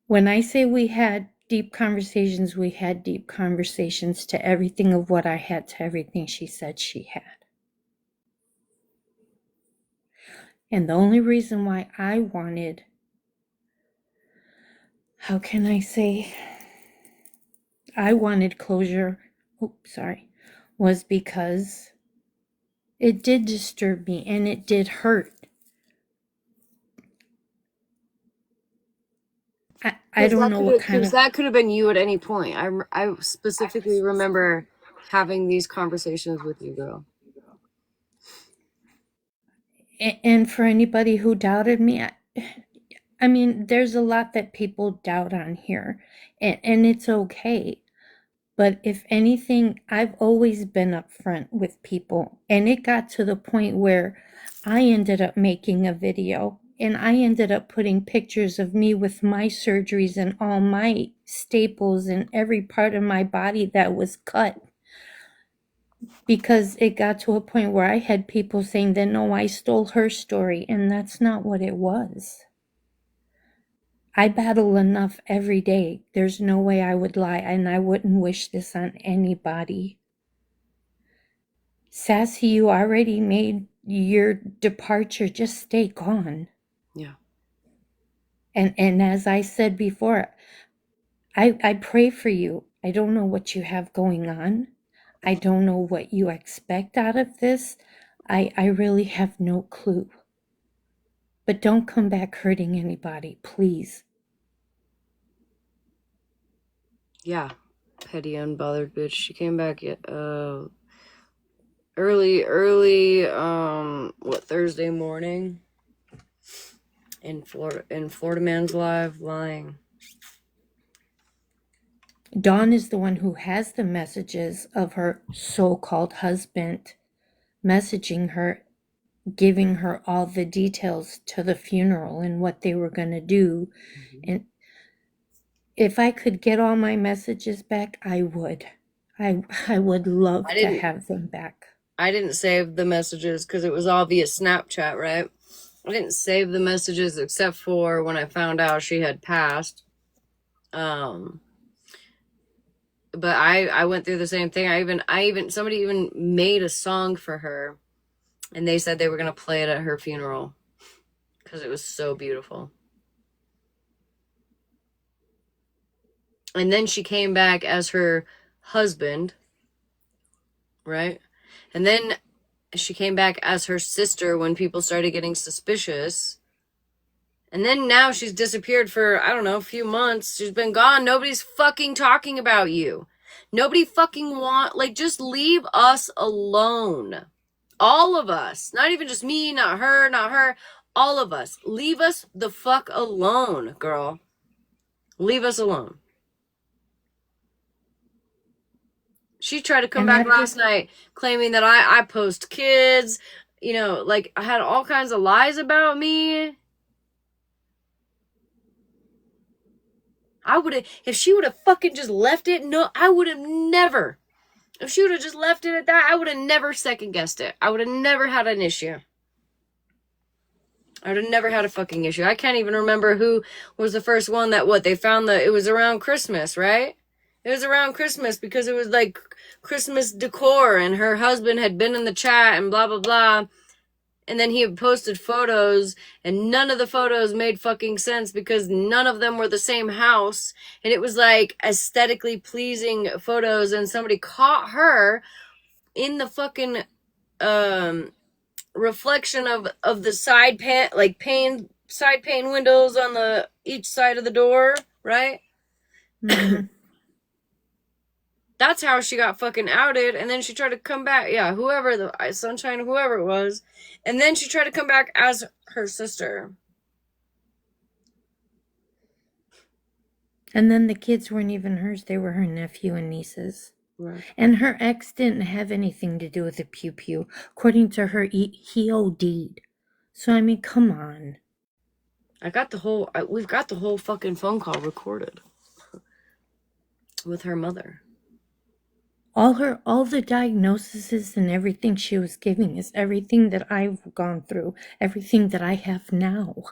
When I say we had deep conversations, we had deep conversations to everything of what I had to everything she said she had. And the only reason why I wanted, how can I say, I wanted closure, was because it did disturb me and it did hurt. I don't know what kind of... Because that could have been you at any point. I specifically remember having these conversations with you, girl. And for anybody who doubted me, I mean, there's a lot that people doubt on here, and it's okay. But if anything, I've always been upfront with people, and it got to the point where I ended up making a video, and I ended up putting pictures of me with my surgeries and all my staples and every part of my body that was cut. Because it got to a point where I had people saying that, no, I stole her story, and that's not what it was. I battle enough every day. There's no way I would lie, and I wouldn't wish this on anybody. Sassy, you already made your departure. Just stay gone. Yeah. And as I said before, I pray for you. I don't know what you have going on. I don't know what you expect out of this. I really have no clue. But don't come back hurting anybody, please. Yeah. Petty, unbothered bitch. She came back early, Thursday morning in Florida Man's Live lying. Dawn is the one who has the messages of her so-called husband messaging her, giving her all the details to the funeral and what they were going to do. Mm-hmm. And if I could get all my messages back, I would. I would love to have them back. I didn't save the messages because it was all via Snapchat, right? I didn't save the messages except for when I found out she had passed. But I went through the same thing. Somebody even made a song for her, and they said they were going to play it at her funeral because it was so beautiful. And then she came back as her husband, right? And then she came back as her sister when people started getting suspicious. And then now she's disappeared for, I don't know, a few months. She's been gone. Nobody's fucking talking about you. Nobody fucking just leave us alone. All of us. Not even just me, not her. All of us. Leave us the fuck alone, girl. Leave us alone. She tried to come back last night claiming that I post kids, I had all kinds of lies about me. If she would have fucking just left it, no, I would have never. If she would have just left it at that, I would have never second guessed it. I would have never had an issue. I would have never had a fucking issue. I can't even remember who was the first one that they found it was around Christmas, right? It was around Christmas because it was like Christmas decor and her husband had been in the chat and blah, blah, blah. And then he had posted photos and none of the photos made fucking sense because none of them were the same house. And it was like aesthetically pleasing photos and somebody caught her in the fucking, reflection of the side pane windows on each side of the door, right? Mhm. That's how she got fucking outed, and then she tried to come back. Yeah, whoever the Sunshine, whoever it was, and then she tried to come back as her sister. And then the kids weren't even hers; they were her nephew and nieces. Right. And her ex didn't have anything to do with the pew pew. According to her, he OD'd. So, I mean, come on. We've got the whole fucking phone call recorded with her mother. All the diagnoses and everything she was giving is everything that I've gone through, everything that I have now.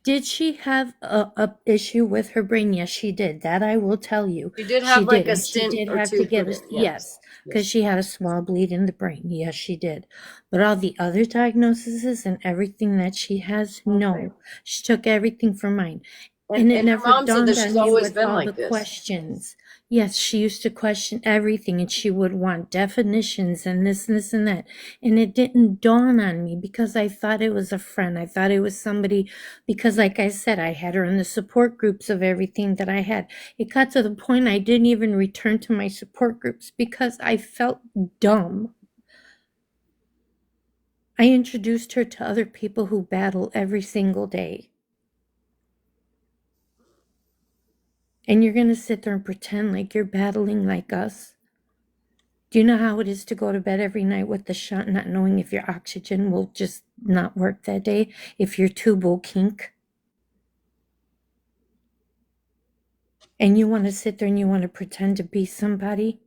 Did she have a issue with her brain? Yes, she did. That I will tell you. She did have a stint she did or have two to get put in, yes, because she had a small bleed in the brain. Yes, she did. But all the other diagnoses and everything that she has, no. She took everything from mine. And it never her mom said that dawned she's on me always with been all like the this. questions. Yes, she used to question everything and she would want definitions and this and that. And it didn't dawn on me because I thought it was a friend. I thought it was somebody because, like I said, I had her in the support groups of everything that I had. It got to the point I didn't even return to my support groups because I felt dumb. I introduced her to other people who battle every single day. And you're going to sit there and pretend like you're battling like us? Do you know how it is to go to bed every night with the shot, not knowing if your oxygen will just not work that day, if your tube will kink? And you want to sit there and you want to pretend to be somebody?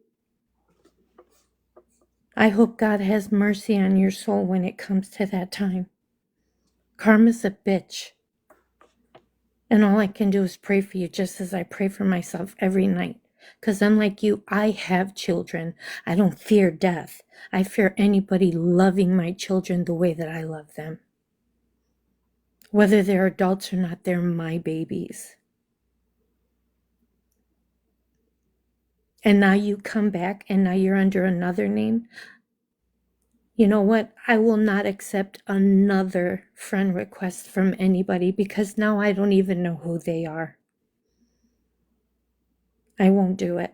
I hope God has mercy on your soul when it comes to that time. Karma's a bitch. And all I can do is pray for you just as I pray for myself every night. Because unlike you, I have children. I don't fear death. I fear anybody loving my children the way that I love them. Whether they're adults or not, they're my babies. And now you come back and now you're under another name. You know what? I will not accept another friend request from anybody because now I don't even know who they are. I won't do it.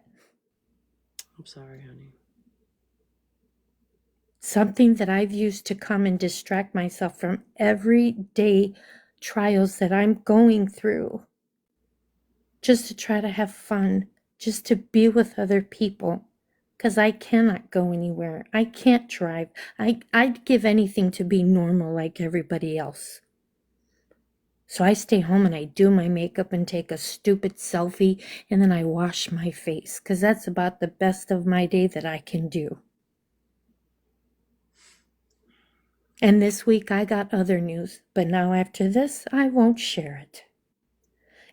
I'm sorry, honey. Something that I've used to come and distract myself from everyday trials that I'm going through. Just to try to have fun. Just to be with other people. Because I cannot go anywhere. I can't drive. I'd give anything to be normal like everybody else. So I stay home and I do my makeup and take a stupid selfie and then I wash my face. Because that's about the best of my day that I can do. And this week I got other news. But now after this, I won't share it.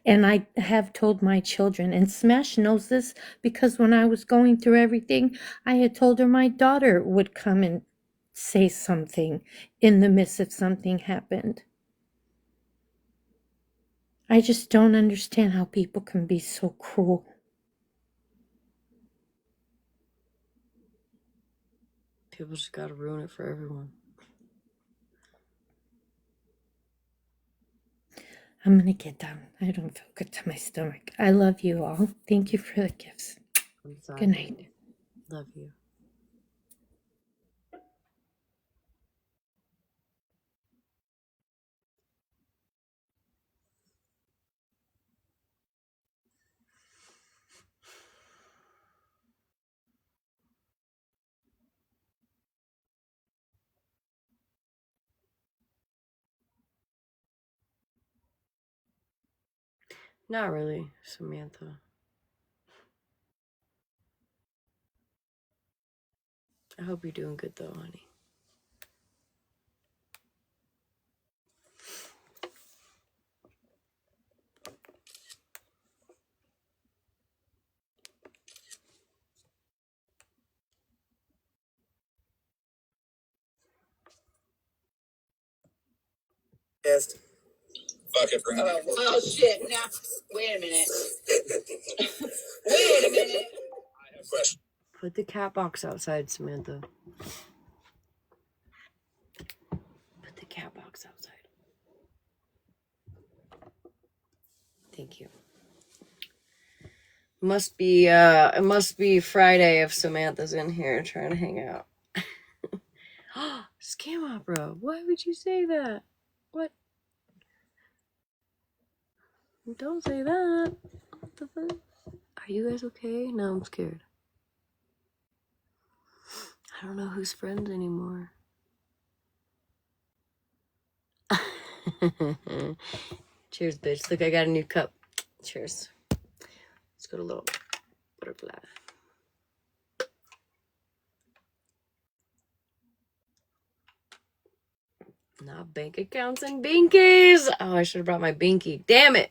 And I have told my children, and Smash knows this because when I was going through everything, I had told her my daughter would come and say something in the midst if something happened. I just don't understand how people can be so cruel. People just gotta ruin it for everyone. I'm gonna get down. I don't feel good to my stomach. I love you all. Thank you for the gifts. I'm sorry. Good night. Love you. Not really, Samantha. I hope you're doing good though, honey. Yes. Fuck it, bring it. Oh shit! Now, wait a minute. Wait a minute. I have a question. Put the cat box outside, Samantha. Put the cat box outside. Thank you. It must be Friday if Samantha's in here trying to hang out. Scam opera. Why would you say that? What? Don't say that. What the fuck? Are you guys okay? No, I'm scared. I don't know who's friends anymore. Cheers, bitch. Look, I got a new cup. Cheers. Let's go to little butterfly. Not bank accounts and binkies. Oh, I should have brought my binky. Damn it.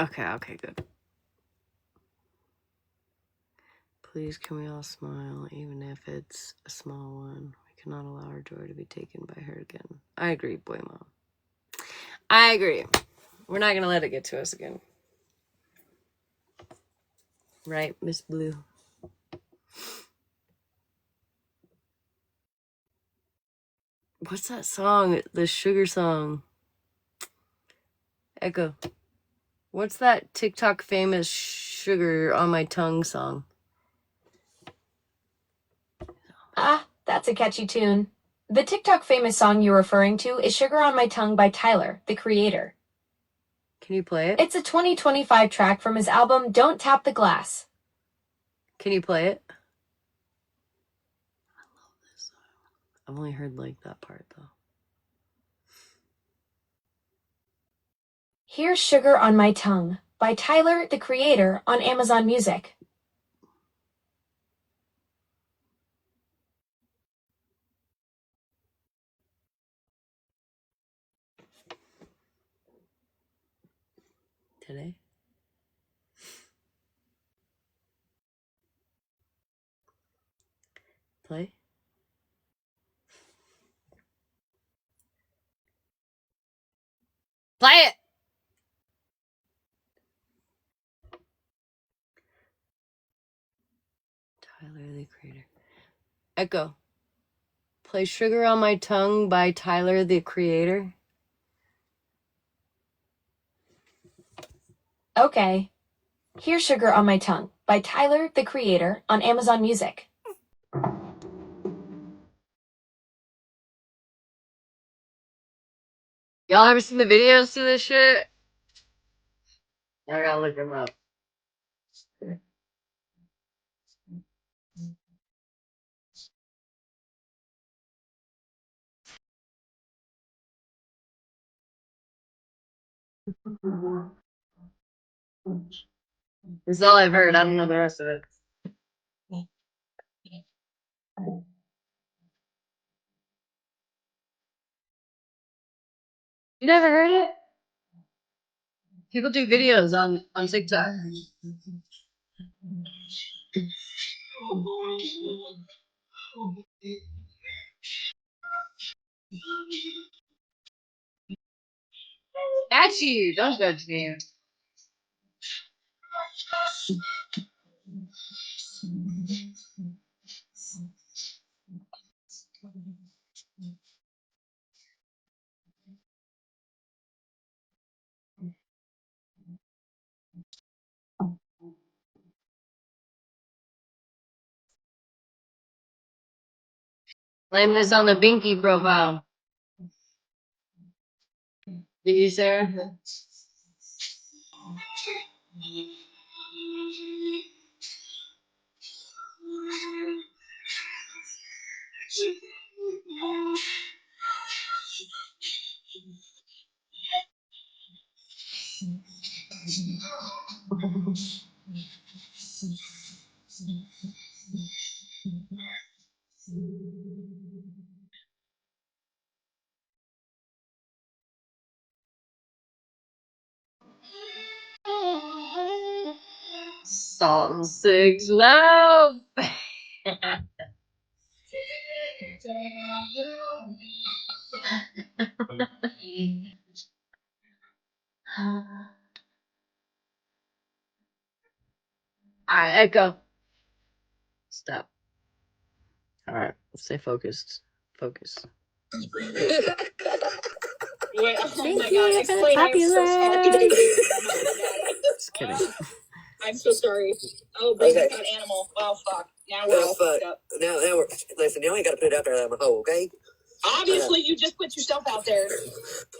Okay, good. Please, can we all smile, even if it's a small one? We cannot allow our joy to be taken by her again. I agree, boy mom. I agree. We're not gonna let it get to us again. Right, Miss Blue? What's that song? The sugar song. Echo. What's that TikTok famous sugar on my tongue song? Ah, that's a catchy tune. The TikTok famous song you're referring to is Sugar on My Tongue by Tyler, the creator. Can you play it? It's a 2025 track from his album Don't Tap the Glass. Can you play it? I love this song. I've only heard like that part though. Here's Sugar on My Tongue by Tyler, the creator, on Amazon Music. Today? Play? Play it! Tyler, the creator. Echo. Play Sugar on My Tongue by Tyler, the creator. Okay. Here's Sugar on My Tongue by Tyler, the creator, on Amazon Music. Y'all ever seen the videos to this shit? I gotta look them up. This is all I've heard. I don't know the rest of it. You never heard it? People do videos on TikTok. That's you. Don't judge me. Blame this on the Binky profile. Did you, Sarah? Salt and Six Love. Alright, Echo. Stop. Alright, stay focused. Focus. Wait, oh Thank my you god, for the explain, I am so sorry. Just kidding. I'm so sorry. Oh, bring back that animal. Oh, fuck. Now we're all fucked up. Now we're listen. You ain't got to put it out there that I'm a hoe, okay? Obviously, you just put yourself out there.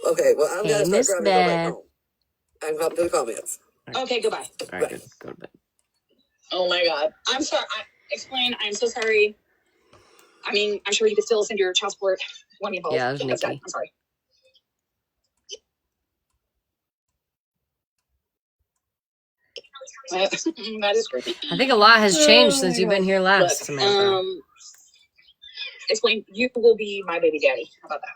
Okay. Well, I'm Hey, gonna start Miss driving and go back Beth. home. I'm hopping to the comments. Okay, goodbye. Alright, good. Go to bed. Oh my god. I'm sorry. Explain. I'm so sorry. I mean, I'm sure you could still send your child support when you both. Yeah, it was That's Nikki. done. I'm sorry. That is creepy. I think a lot has changed since you've been here last, Look, Samantha. explain. You will be my baby daddy. How about that?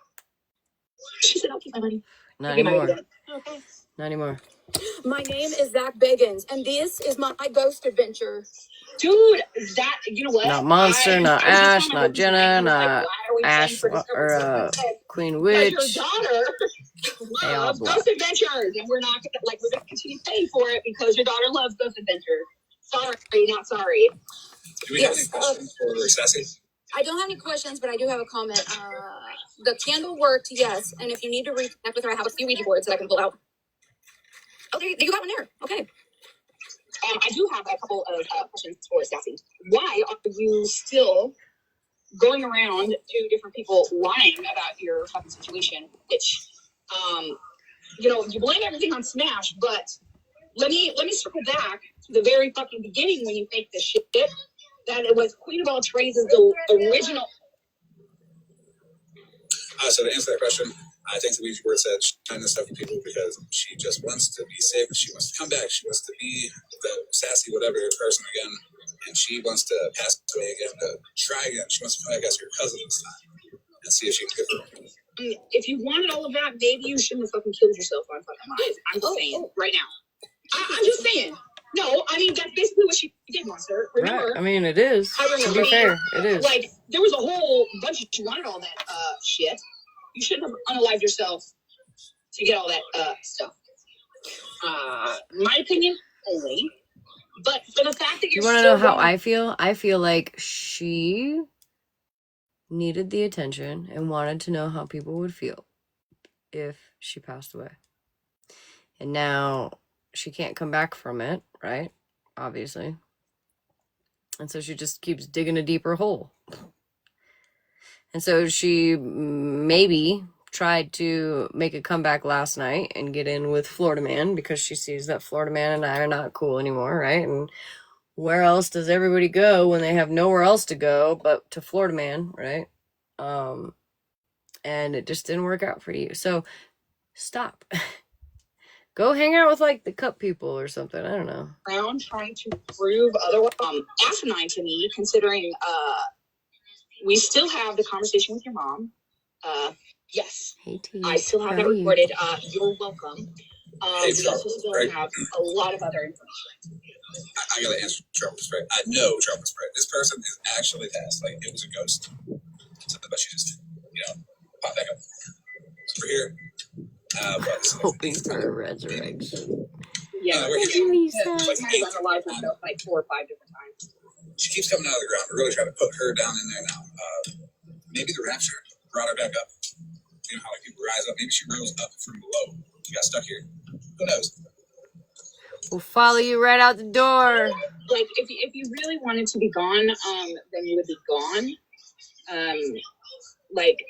She said, "I'll keep my money." Not You be my baby anymore. daddy. Okay. Not anymore. My name is Zach Biggins, and this is my ghost adventure. Dude, that, you know what? Not Monster, not I was just Ash, telling my not husband tonight, Jenna, he was like, not why are we paying Ash for Discovery or stuff? I said, Queen because your Witch. daughter They all loves block. Ghost Adventures, and we're not gonna, like, we're gonna continue paying for it because your daughter loves Ghost Adventures. Sorry, not sorry. Do we have any questions for Sassy? I don't have any questions, but I do have a comment. The candle worked, yes, and if you need to reconnect with her, I have a few Ouija boards that I can pull out. Oh, there you got one there. Okay. I do have a couple of questions for Sassy. Why are you still going around to different people lying about your fucking situation? Which, you know, you blame everything on Smash, but let me circle back to the very fucking beginning when you faked this shit. That it was Queen of All Trades is the original. So to answer that question, I think the Ouija board said she's trying this stuff with people because she just wants to be safe. She wants to come back. She wants to be the sassy whatever person again, and she wants to pass away again to try again. She wants to come back as your cousin this time and see if she can get her. If you wanted all of that, maybe you shouldn't have fucking killed yourself on fucking mine. I'm just saying right now. I'm just saying. No, I mean that's basically what she did, Monster. Remember? Right. I mean, it is. To be fair, it is. Like there was a whole bunch of she wanted all that shit. You shouldn't have unalived yourself to get all that stuff. My opinion only. But for the fact that You you're want to know still how I feel? I feel like she needed the attention and wanted to know how people would feel if she passed away. And now she can't come back from it, right? Obviously. And so she just keeps digging a deeper hole. And so she maybe tried to make a comeback last night and get in with Florida Man because she sees that Florida Man and I are not cool anymore, right? And where else does everybody go when they have nowhere else to go but to Florida Man, right? And it just didn't work out for you. So stop. Go hang out with like the cup people or something. I don't know. around trying to prove otherwise asinine to me, considering we still have the conversation with your mom. Yes, Hey, T. I still have How that are you? recorded. You're welcome. Hey, We also still right? have a lot of other information. I gotta answer Trouble Sprite. I know Trouble Sprite. This person is actually passed. Like it was a ghost. So, but she just, popped back up. So we're here. But Hoping for a resurrection. Yeah, we're Thank here. you, Lisa. Like has unalived herself like 4 or 5 different times. She keeps coming out of the ground. We're really trying to put her down in there now. Maybe the rapture brought her back up. You know how like people rise up. Maybe she rose up from below. She got stuck here. Who knows? We'll follow you right out the door. Like if you really wanted to be gone, then you would be gone. Like,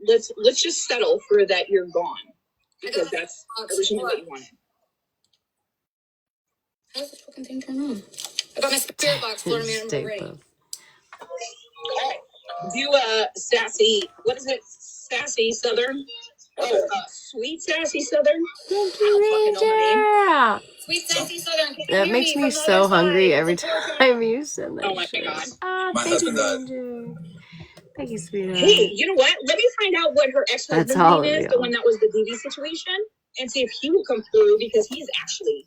let's just settle for that you're gone. Because that's originally what you wanted. How's the fucking thing turn on? I got my spirit box floating man. I'm ready. Alright. Do sassy, what is it? Sassy Southern? Oh, sweet sassy Southern? I don't fucking know her name. Sweet sassy Southern. That makes me so hungry every time you send that. Oh my shit. god. My husband died. Thank you, sweetheart. Hey, you know what? Let me find out what her ex-husband's name is, the one that was the DV situation, and see if he will come through because he's actually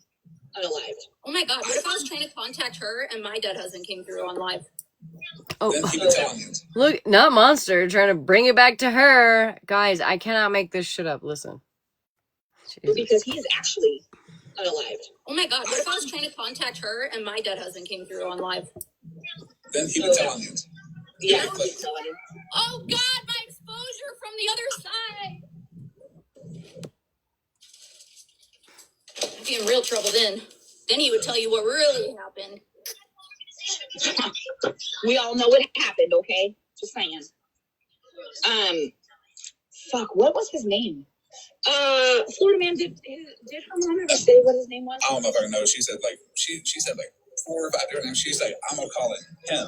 unalived. Oh my god, what if I was trying to contact her and my dead husband came through on live? Oh, look, not Monster trying to bring it back to her. Guys, I cannot make this shit up. Listen. Jesus. Because he's actually unalived. Oh my god, what if I was trying to contact her and my dead husband came through on live? Then he would tell on you. Yeah, he would tell on you. Oh god, my exposure from the other side. I'd be in real trouble then. Then he would tell you what really happened. We all know what happened, okay? Just saying. Fuck, what was his name? Florida man, did her mom ever say what his name was? I don't know if I know. She said like she said like 4 or 5 different names. She's like, I'm gonna call it him,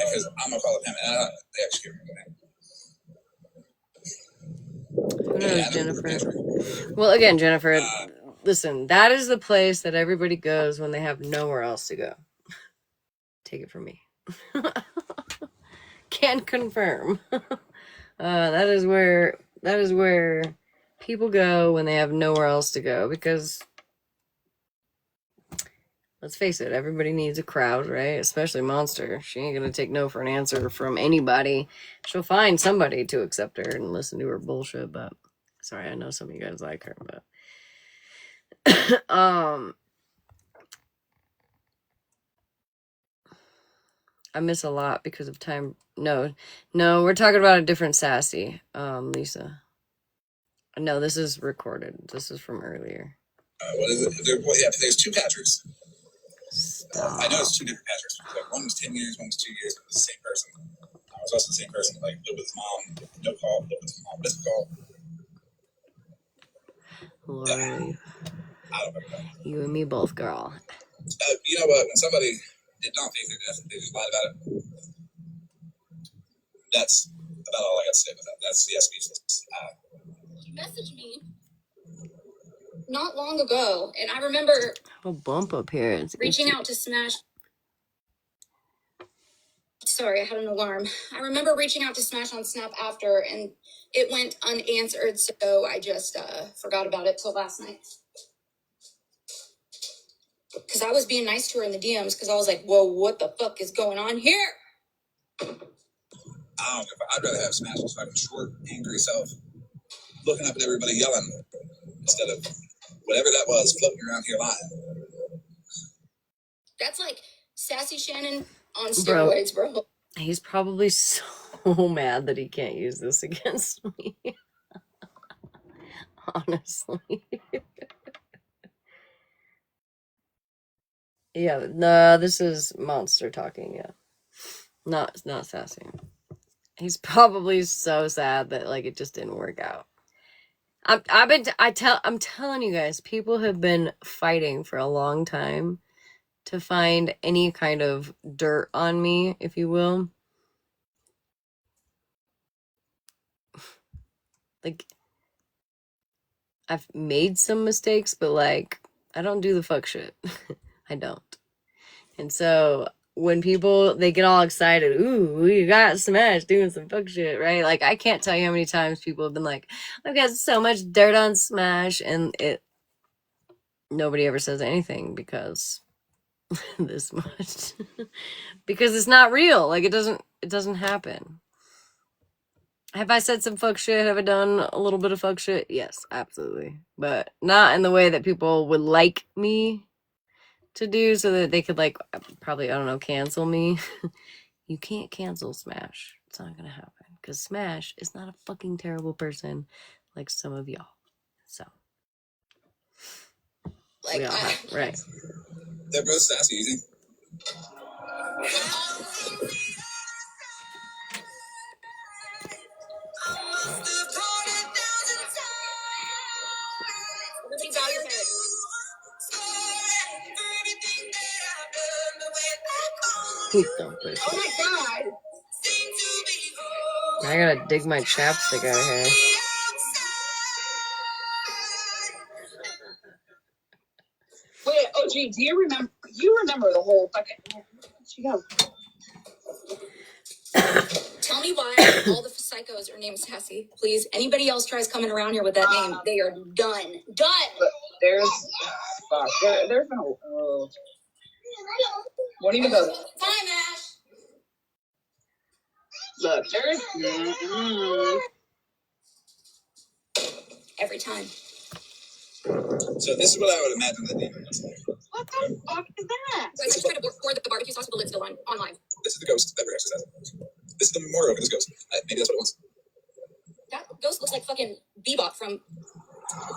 because I'm gonna call it him, and they actually can't remember the name. Who knows, Jennifer? Well, again, Jennifer, listen, that is the place that everybody goes when they have nowhere else to go. Take it from me. Can confirm. That is where people go when they have nowhere else to go, because let's face it, everybody needs a crowd, right? Especially Monster. She ain't gonna take no for an answer from anybody. She'll find somebody to accept her and listen to her bullshit, but sorry, I know some of you guys like her, but I miss a lot because of time. No, we're talking about a different Sassy, Lisa. No, this is recorded. This is from earlier. What is it? There's 2 Patricks. Stop. I know it's 2 different Patricks. Like, one was 10 years, one was 2 years. It was the same person. I was also the same person. Like, lived with his mom, no call. Lived with his mom, missed call. Lord, I don't know. you and me both, girl. You know what? When somebody did not fake their death, they just lied about it. That's about all I got to say about that. That's the SB's. She messaged me not long ago, and I remember A bump up here. It's reaching out to Smash. Sorry, I had an alarm. I remember reaching out to Smash on Snap after, and it went unanswered, so I just forgot about it till last night. Because I was being nice to her in the DMs, because I was like, whoa, what the fuck is going on here? I don't know. I'd rather have Smash's fucking short, angry self looking up at everybody yelling instead of whatever that was floating around here lying. That's like Sassy Shannon on steroids, bro. He's probably so mad that he can't use this against me. Honestly. Yeah, no, this is Monster talking, yeah. Not Sassy. He's probably so sad that like it just didn't work out. I'm telling you guys, people have been fighting for a long time to find any kind of dirt on me, if you will. Like, I've made some mistakes, but like, I don't do the fuck shit. I don't. And so when people, they get all excited, ooh, we got Smash doing some fuck shit, right? Like, I can't tell you how many times people have been like, I've got so much dirt on Smash, and nobody ever says anything because this much. Because it's not real. Like, it doesn't happen. Have I said some fuck shit? Have I done a little bit of fuck shit? Yes, absolutely. But not in the way that people would like me to do, so that they could, like, probably, I don't know, cancel me. You can't cancel Smash. It's not gonna happen. Because Smash is not a fucking terrible person like some of y'all. So. Like, we all have, right. They're both sassy, you think? Please don't push Oh it. my god. I gotta dig my chapstick out of here. Wait, OG, do you remember? You remember the whole fucking? Where'd she go? Tell me why all the psychos are named Sassy. Please, anybody else tries coming around here with that name, they are done. Done! But there's, fuck, there's been a, won't even go. Time, Ash! Look, there's, Every time. So this is what I would imagine the demon looks like. what the fuck is that? Guys, I just tried to pour the barbecue sauce with the lid still on live. This is the ghost that reacts to that. This is the memorial for this ghost. Maybe that's what it wants. That ghost looks like fucking Bebop from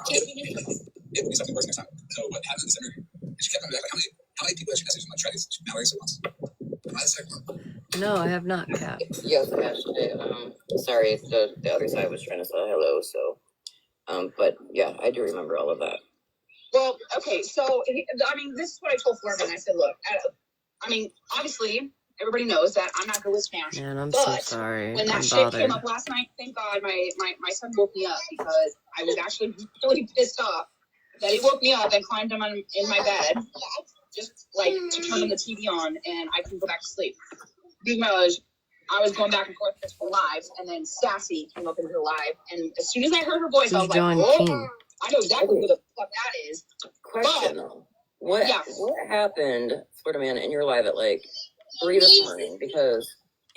It will be something worse next time. So what happens in this interview? She kept coming back like, how many people has she messaged? I'm like, try to Mallory so once. Am I the second one? No, I have not, Cat. Yes, Ash. Sorry, the other side was trying to say hello. So, but yeah, I do remember all of that. Well, okay, so, I mean, this is what I told Florida, and I said, look, I mean, obviously, everybody knows that I'm not good with Smash. Man, I'm so But sorry. when that I'm shit came bothered. up last night, thank God my son woke me up, because I was actually really pissed off that he woke me up and climbed in my bed, just like to turn the TV on, and I couldn't go back to sleep. Because I was going back and forth for lives, and then Sassy came up into the live, and as soon as I heard her voice, I was like, oh, I know exactly who the fuck that is. Question though, what happened, Florida Man, in your live at like 3 this morning? Because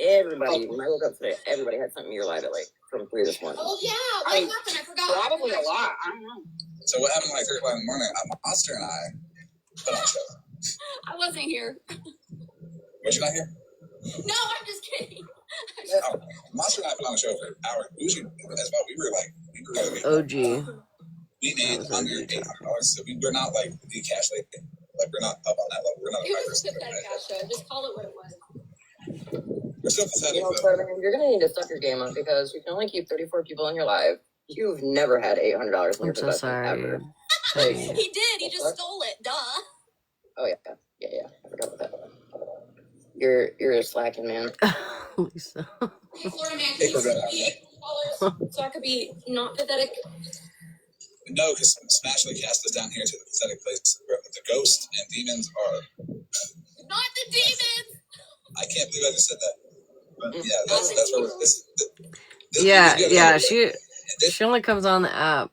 everybody, when I woke up today, everybody had something in your live at like from 3 this morning. Oh yeah, what happened? I forgot. Probably a lot. I don't know. So what happened like 3 o'clock in the morning? Monster and I put on a show. I wasn't here. Was you not here? No, I'm just kidding. Oh, Monster and I put on a show for an hour. Usually as well. We were like OG. we made under $800, so we were not like the cash lady. Like we're not up on that level. We're not a It five was a person. pathetic cash show. Just call it what it was. We're still pathetic. You know, But Florida Man, you're gonna need to step your game up because you can only keep 34 people in your live. You've never had $800 in your I'm so possession sorry. ever. He did. He just stole it. Duh. Oh yeah. I forgot about that. You're slacking, man. Lisa. Hey, Florida Man, can you send me $8 so I could be not pathetic? no, because Smashleigh cast us down here to the pathetic place where the ghosts and demons are. Not the demons. I can't believe I just said that. But yeah, that's where we're. This Yeah. She only comes on the app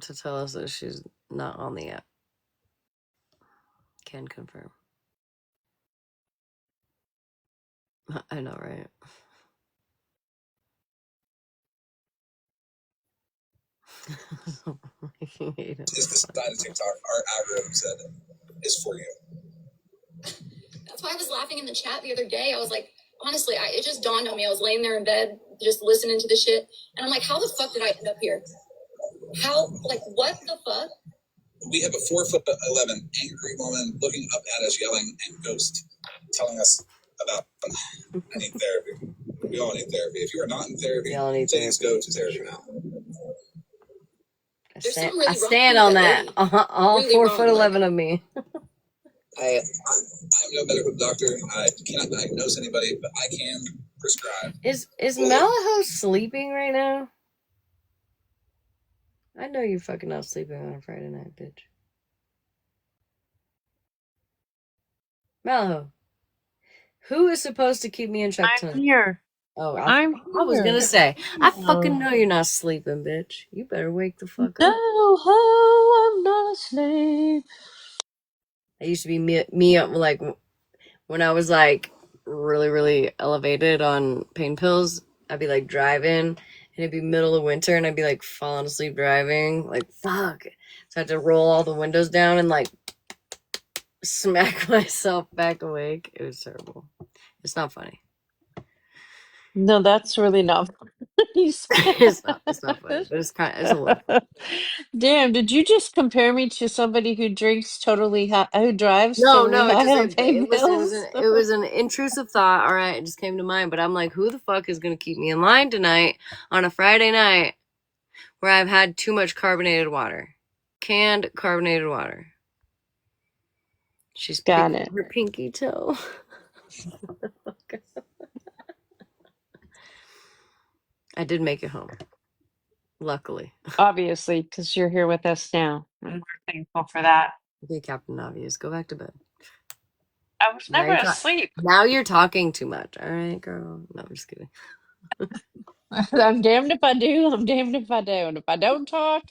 to tell us that she's not on the app. Can confirm. I know, right? Is the side of TikTok our algorithm said is for you. That's why I was laughing in the chat the other day. I was like, honestly, it just dawned on me. I was laying there in bed, just listening to the shit, and I'm like, how the fuck did I end up here? What the fuck? We have a 4'11" angry woman looking up at us, yelling, and ghost telling us about I need therapy. We all need therapy. If you are not in therapy, please go to therapy now. I stand on that. All really 4'11" of me. I'm no medical doctor. I cannot diagnose anybody, but I can prescribe. Is Malaho sleeping right now? I know you're fucking not sleeping on a Friday night, bitch. Malaho, who is supposed to keep me in check tonight? I'm here. Oh, I was gonna say, I fucking know you're not sleeping, bitch. You better wake the fuck up. No, I'm not asleep. I used to be me up like when I was like really, really elevated on pain pills. I'd be like driving and it'd be middle of winter and I'd be like falling asleep driving. Like, fuck. So I had to roll all the windows down and like smack myself back awake. It was terrible. It's not funny. No, that's really not funny. It's not funny, but it's a little funny. Damn, did you just compare me to somebody who drinks totally high, who drives No, totally high on pain pills? It was an intrusive thought. All right, it just came to mind. But I'm like, who the fuck is gonna keep me in line tonight on a Friday night where I've had too much carbonated water, canned carbonated water? She's Got picking it. her pinky toe. I did make it home. Luckily. Obviously, because you're here with us now. And we're thankful for that. Okay, Captain Obvious, go back to bed. I was Now never you're, asleep. now you're talking too much. All right, girl. No, I'm just kidding. I'm damned if I do, I'm damned if I don't. If I don't talk,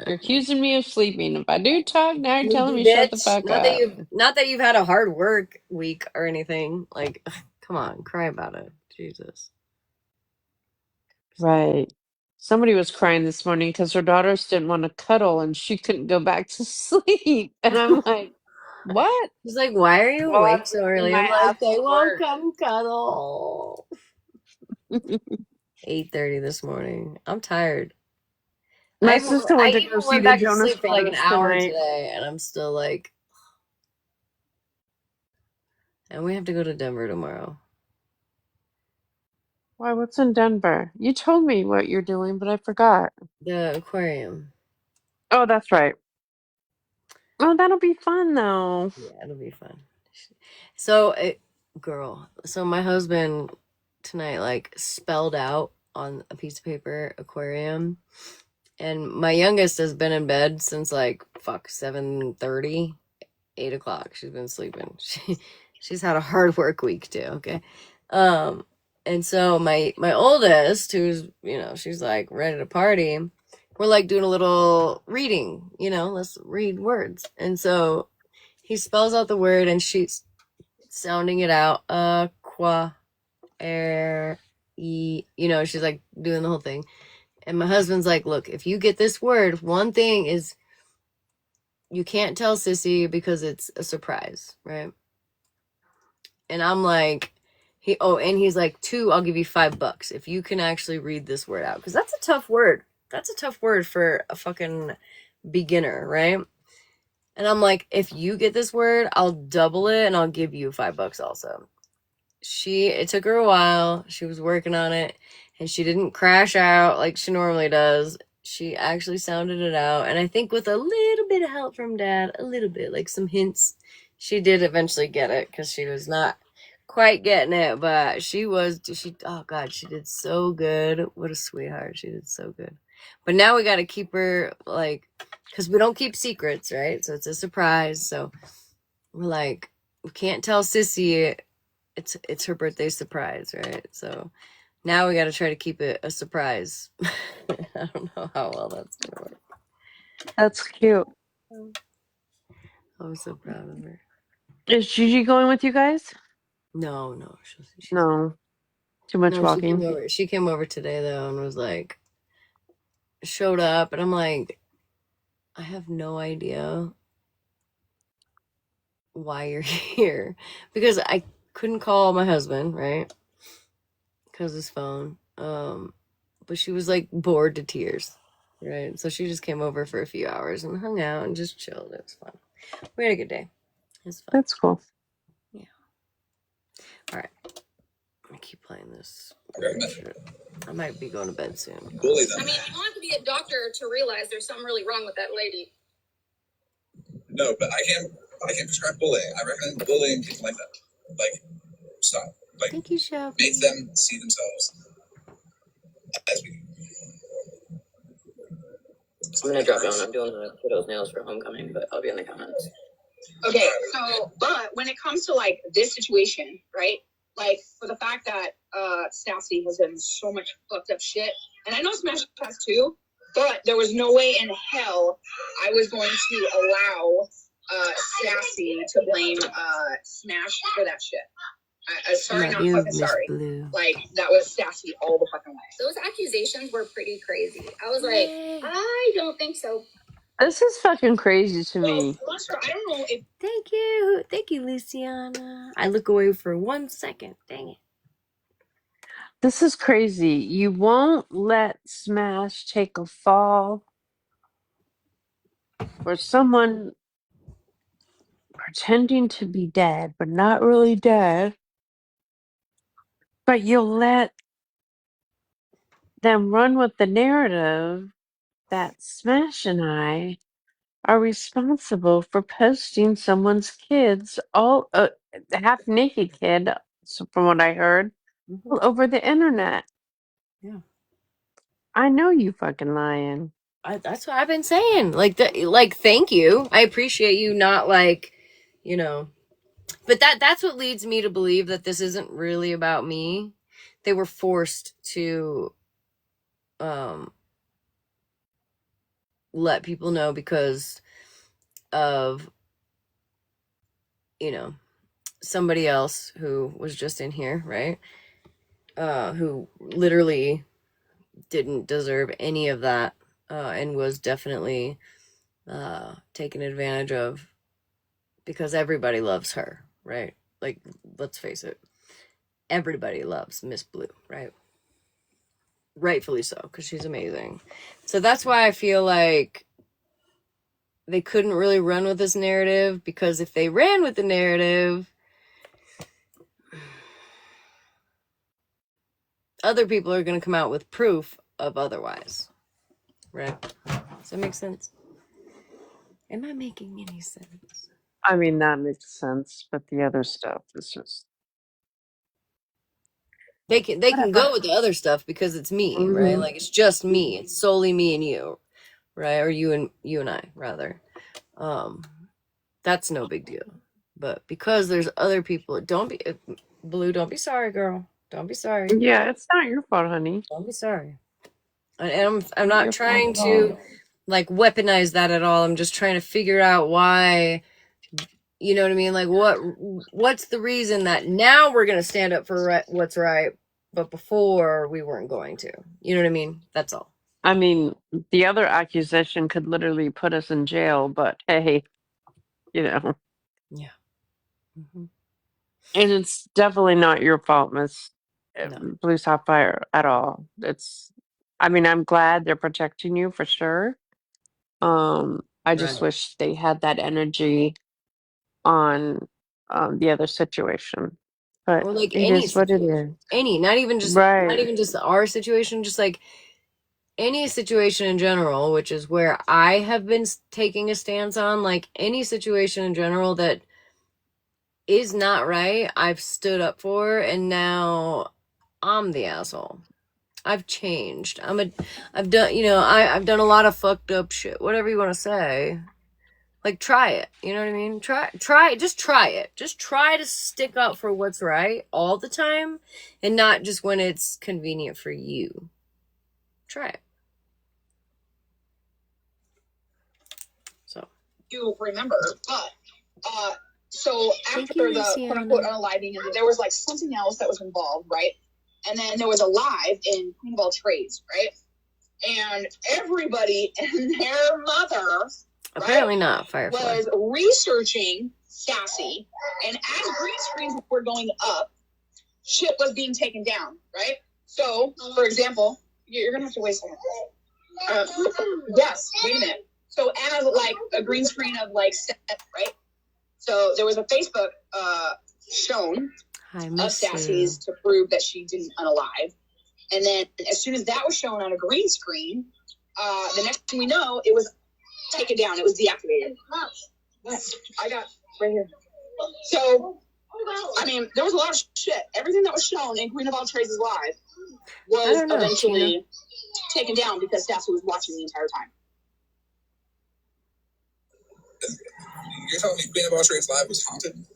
you're accusing me of sleeping. If I do talk, now you're telling Sleepy me shut the bitch. fuck up. Not that you've had a hard work week or anything. Like, come on, cry about it. Jesus. Right. Somebody was crying this morning because her daughters didn't want to cuddle and she couldn't go back to sleep. And I'm like, what? He's like, why are you Well, awake I'm so doing early? my I'm like, they absolute won't work. come cuddle. 8:30 this morning. I'm tired. My sister I went to go even see went the back to Jonas sleep for like an Brothers hour tonight. today, and I'm still like, and we have to go to Denver tomorrow. Why, what's in Denver? You told me what you're doing, but I forgot. The aquarium. Oh, that's right. Oh, that'll be fun though. Yeah, it'll be fun. So, girl, so my husband tonight like spelled out on a piece of paper aquarium, and my youngest has been in bed since like 7:30, 8 o'clock. She's been sleeping. She's had a hard work week too. Okay, and so my oldest, who's she's like ready to party. We're like doing a little reading. Let's read words, and so he spells out the word, and she's sounding it out. She's like doing the whole thing. And my husband's like, look, if you get this word, one thing is you can't tell Sissy because it's a surprise, right? And I'm like, he's like, 2, I'll give you $5 if you can actually read this word out. Because that's a tough word. That's a tough word for a fucking beginner, right? And I'm like, if you get this word, I'll double it and I'll give you $5 also. It took her a while. She was working on it, and she didn't crash out like she normally does. She actually sounded it out, and I think with a little bit of help from Dad, a little bit, like some hints, she did eventually get it because she was not quite getting it, but oh God, she did so good. What a sweetheart. She did so good. But now we got to keep her, like, because we don't keep secrets, right? So it's a surprise. So we're like, we can't tell Sissy it's her birthday surprise, right? So now we got to try to keep it a surprise. I don't know how well that's gonna work. That's cute. I'm so proud of her. Is Gigi going with you guys? No, No. Too much no. walking. She came over today though, and was like, showed up, and I'm like, I have no idea why you're here, because I couldn't call my husband, right? Because his phone. But she was like bored to tears, right? So she just came over for a few hours and hung out and just chilled. It was fun. We had a good day. It was fun. That's cool. Yeah. All right. I keep playing this. I might be going to bed soon. Bully them. I mean, you don't have to be a doctor to realize there's something really wrong with that lady. No, but I can't prescribe bullying. I recommend bullying people like that. Like, stop. Like, Thank you, Shelby. make them see themselves as we. I'm gonna drop down. I'm doing the kiddos' nails for homecoming, but I'll be in the comments. Okay, so but when it comes to like this situation, right? Like for the fact that Sassy has done so much fucked up shit, and I know Smash has too, but there was no way in hell I was going to allow Sassy to blame Smash for that shit. Sorry, not fucking sorry. Blue. Like that was Sassy all the fucking way. Those accusations were pretty crazy. I was like, I don't think so. This is fucking crazy to Well, me. Monster, I don't know if Thank you, Luciana. I look away for 1 second. Dang it. This is crazy. You won't let Smash take a fall for someone pretending to be dead, but not really dead. But you'll let them run with the narrative that Smash and I are responsible for posting someone's kids, all half naked kid, So from what I heard, Mhm. all over the internet. Yeah. I know you fucking lying. That's what I've been saying. Like, thank you. I appreciate you not like, you know. But that's what leads me to believe that this isn't really about me. They were forced to let people know because of, you know, somebody else who was just in here, right? Who literally didn't deserve any of that, and was definitely taken advantage of because everybody loves her, right? Like, let's face it, everybody loves Miss Blue, right? Rightfully so, because she's amazing. So that's why I feel like they couldn't really run with this narrative, because if they ran with the narrative, other people are going to come out with proof of otherwise, right? Does that make sense? Am I making any sense? I mean, that makes sense, but the other stuff is just They can whatever. go with the other stuff because it's me, right? Like, it's just me. It's solely me and you, right? Or you and I, rather. That's no big deal. But because there's other people, Blue, don't be sorry, girl. Don't be sorry. Yeah, it's not your fault, honey. Don't be sorry. And I'm Not not your fault trying at all. to like weaponize that at all. I'm just trying to figure out why, you know what I mean? Like, what's the reason that now we're gonna stand up for what's right, but before we weren't going to? You know what I mean? That's all. I mean, the other accusation could literally put us in jail, but hey, you know, Yeah. Hmm. and it's definitely not your fault, Miss No. Blue Sapphire, at all. I mean, I'm glad they're protecting you for sure. I just Right. wish they had that energy on the other situation, but Or like it any is what it situation. is. Not Right. even just our situation, just like any situation in general, which is where I have been taking a stance on, like any situation in general that is not right, I've stood up for, and now I'm the asshole. I've changed. I've done, I've done a lot of fucked up shit, whatever you want to say. Like, try it. You know what I mean? Just try it. Just try to stick up for what's right all the time, and not just when it's convenient for you. Try it. So, You remember, but so thank after you, the quote unquote Luciana. unaliving, and there was like something else that was involved, right? And then there was a live in Queen of All Trades, right? And everybody and their mother, Apparently right, not Firefly. was researching Sassy, and as green screens were going up, shit was being taken down, right? So, for example, you're gonna have to wait a second. Yes, wait a minute. So as like a green screen of like set, right? So there was a Facebook shown of Sassy's to prove that she didn't unalive. And then as soon as that was shown on a green screen, the next thing we know, it was taken down. It was deactivated. I got right here. So, I mean, there was a lot of shit. Everything that was shown in Queen of All Trades' live was eventually taken down because Sassy was watching the entire time. You're telling me Queen of All Trades Live was haunted?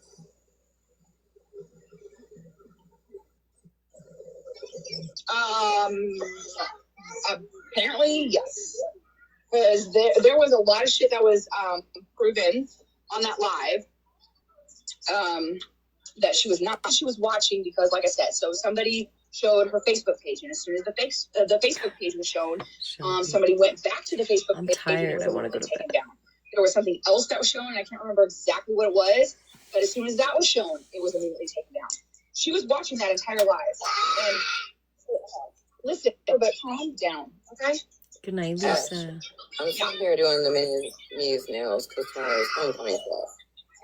Apparently, yes. Because there was a lot of shit that was proven on that live that she was watching because, like I said, so somebody showed her Facebook page, and as soon as the Facebook page was shown, somebody went back to the Facebook page and it was immediately taken down. There was something else that was shown, and I can't remember exactly what it was, but as soon as that was shown, it was immediately taken down. She was watching that entire live, and listen, but calm down, okay? Good night, Lisa. I'm sitting here doing the Minnie's nails because tomorrow's homecoming class.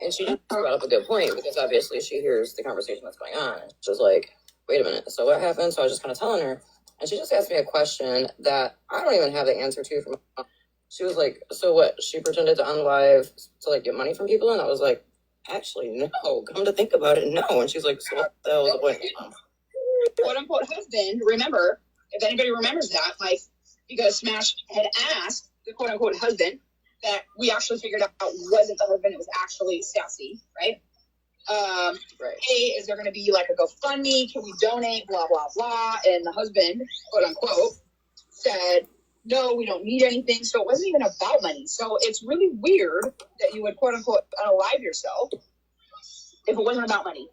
And she just brought up a good point because obviously she hears the conversation that's going on. She's like, wait a minute, so what happened? So I was just kind of telling her. And she just asked me a question that I don't even have the answer to. She was like, so what? She pretended to unlive to like get money from people? And I was like, actually, no. Come to think about it, no. And she's like, so what the hell was the point? Quote unquote husband, remember, if anybody remembers that, like, because Smash had asked the quote unquote husband that we actually figured out wasn't the husband, it was actually Sassy, right? Right. Hey, is there going to be like a GoFundMe? Can we donate? Blah, blah, blah. And the husband, quote unquote, said, no, we don't need anything. So it wasn't even about money. So it's really weird that you would, quote unquote, unalive yourself if it wasn't about money.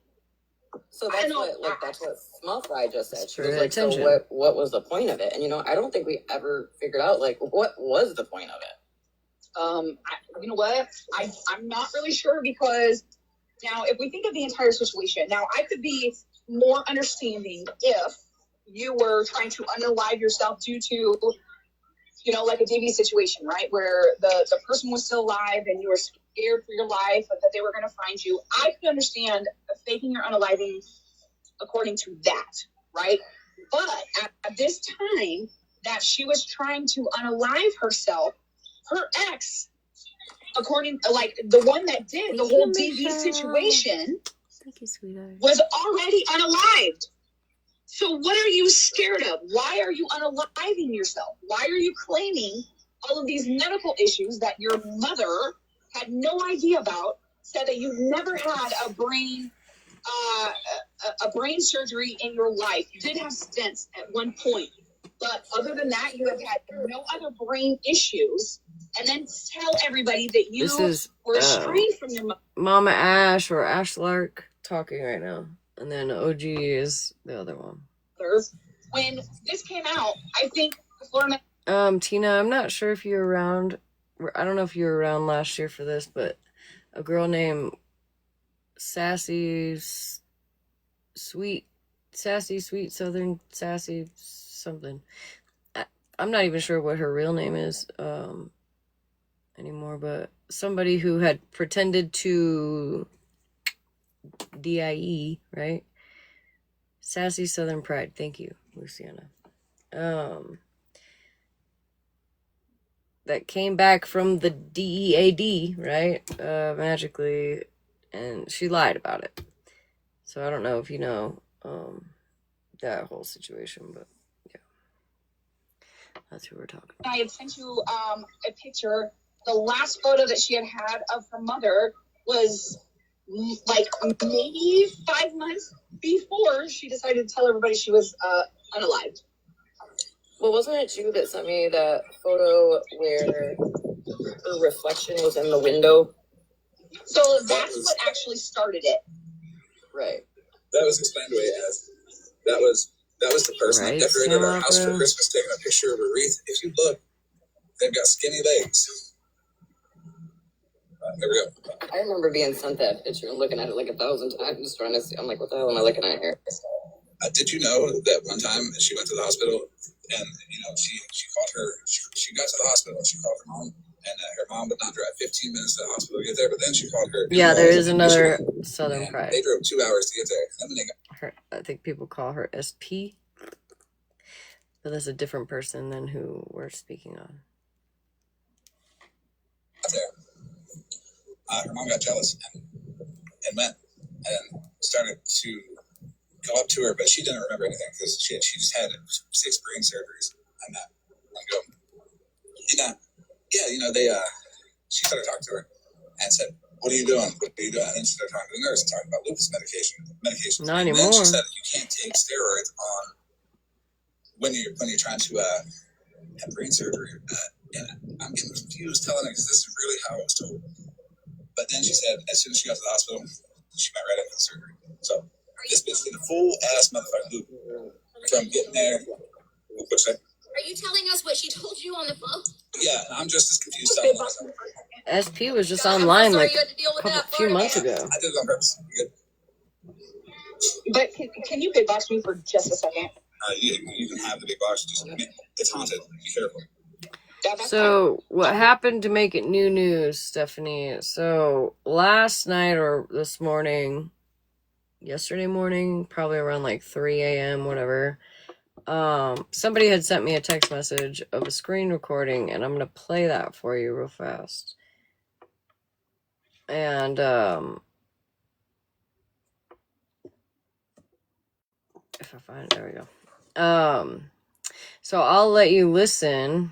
So that's what, like, that's what Smashleigh just said. She was Pay like, so attention. what was the point of it? And, you know, I don't think we ever figured out, like, what was the point of it? You know what? I'm not really sure, because now if we think of the entire situation, now I could be more understanding if you were trying to unalive yourself due to, you know, like a DV situation, right? Where the person was still alive and you were scared for your life, but that they were going to find you. I could understand faking your unaliving according to that, right? But at this time that she was trying to unalive herself, her ex, according, like, the one that did the whole DV situation, Thank you, sweetheart. was already unalived. So what are you scared of? Why are you unaliving yourself? Why are you claiming all of these medical issues that your mother had no idea about, said that you've never had a brain surgery in your life? You did have stents at one point, but other than that, you have had no other brain issues. And then tell everybody that you were estranged from your mother. Mama Ash or Ash Lark talking right now. And then OG is the other one. When this came out, I think Florida. Tina, I'm not sure if you're around. I don't know if you were around last year for this, but a girl named Sassy Sweet Southern Sassy something. I'm not even sure what her real name is anymore, but somebody who had pretended to DIE, right? Sassy Southern Pride. Thank you, Luciana. That came back from the DEAD, right? Magically, and she lied about it. So I don't know if you know that whole situation, but yeah, that's who we're talking about. I had sent you a picture. The last photo that she had of her mother was like maybe 5 months before she decided to tell everybody she was unalived. Well, wasn't it you that sent me that photo where her reflection was in the window? So that's what actually started it. Right. That was explained away as that was the person that decorated our house for Christmas, taking a picture of a wreath. If you look, they've got skinny legs. There we go. I remember being sent that picture and looking at it like 1,000 times, trying to see. I'm like, what the hell am I looking at here? Did you know that one time she went to the hospital and, you know, she called her, she got to the hospital and she called her mom, and her mom would not drive 15 minutes to the hospital to get there, but then she called her. Yeah, there is another Southern Pride. They drove 2 hours to get there. And then they got her, I think people call her SP, but that's a different person than who we're speaking on. there. Her mom got jealous and went and started to go up to her, but she didn't remember anything because she just had 6 brain surgeries on that one go. And yeah, you know, she started talking to her and said, "What are you doing? What are you doing?" And she started talking to the nurse and talking about lupus medication. Not and anymore. Then she said you can't take steroids on when you're trying to have brain surgery. And I'm getting confused telling her because this is really how I was told. But then she said as soon as she got to the hospital, she went right into the surgery. So this bitch did a full ass motherfucking loop from getting there. What's that? Are you telling us what she told you on the phone? Yeah, I'm just as confused. SP was just online like a few months ago. I did it on purpose. Good. But can you big box me for just a second? You can have the big box. Just it's haunted. Be careful. So what happened to make it new news, Stephanie? So last night or this morning, yesterday morning, probably around like 3 a.m., whatever, somebody had sent me a text message of a screen recording, and I'm going to play that for you real fast. And if I find it, there we go. So I'll let you listen.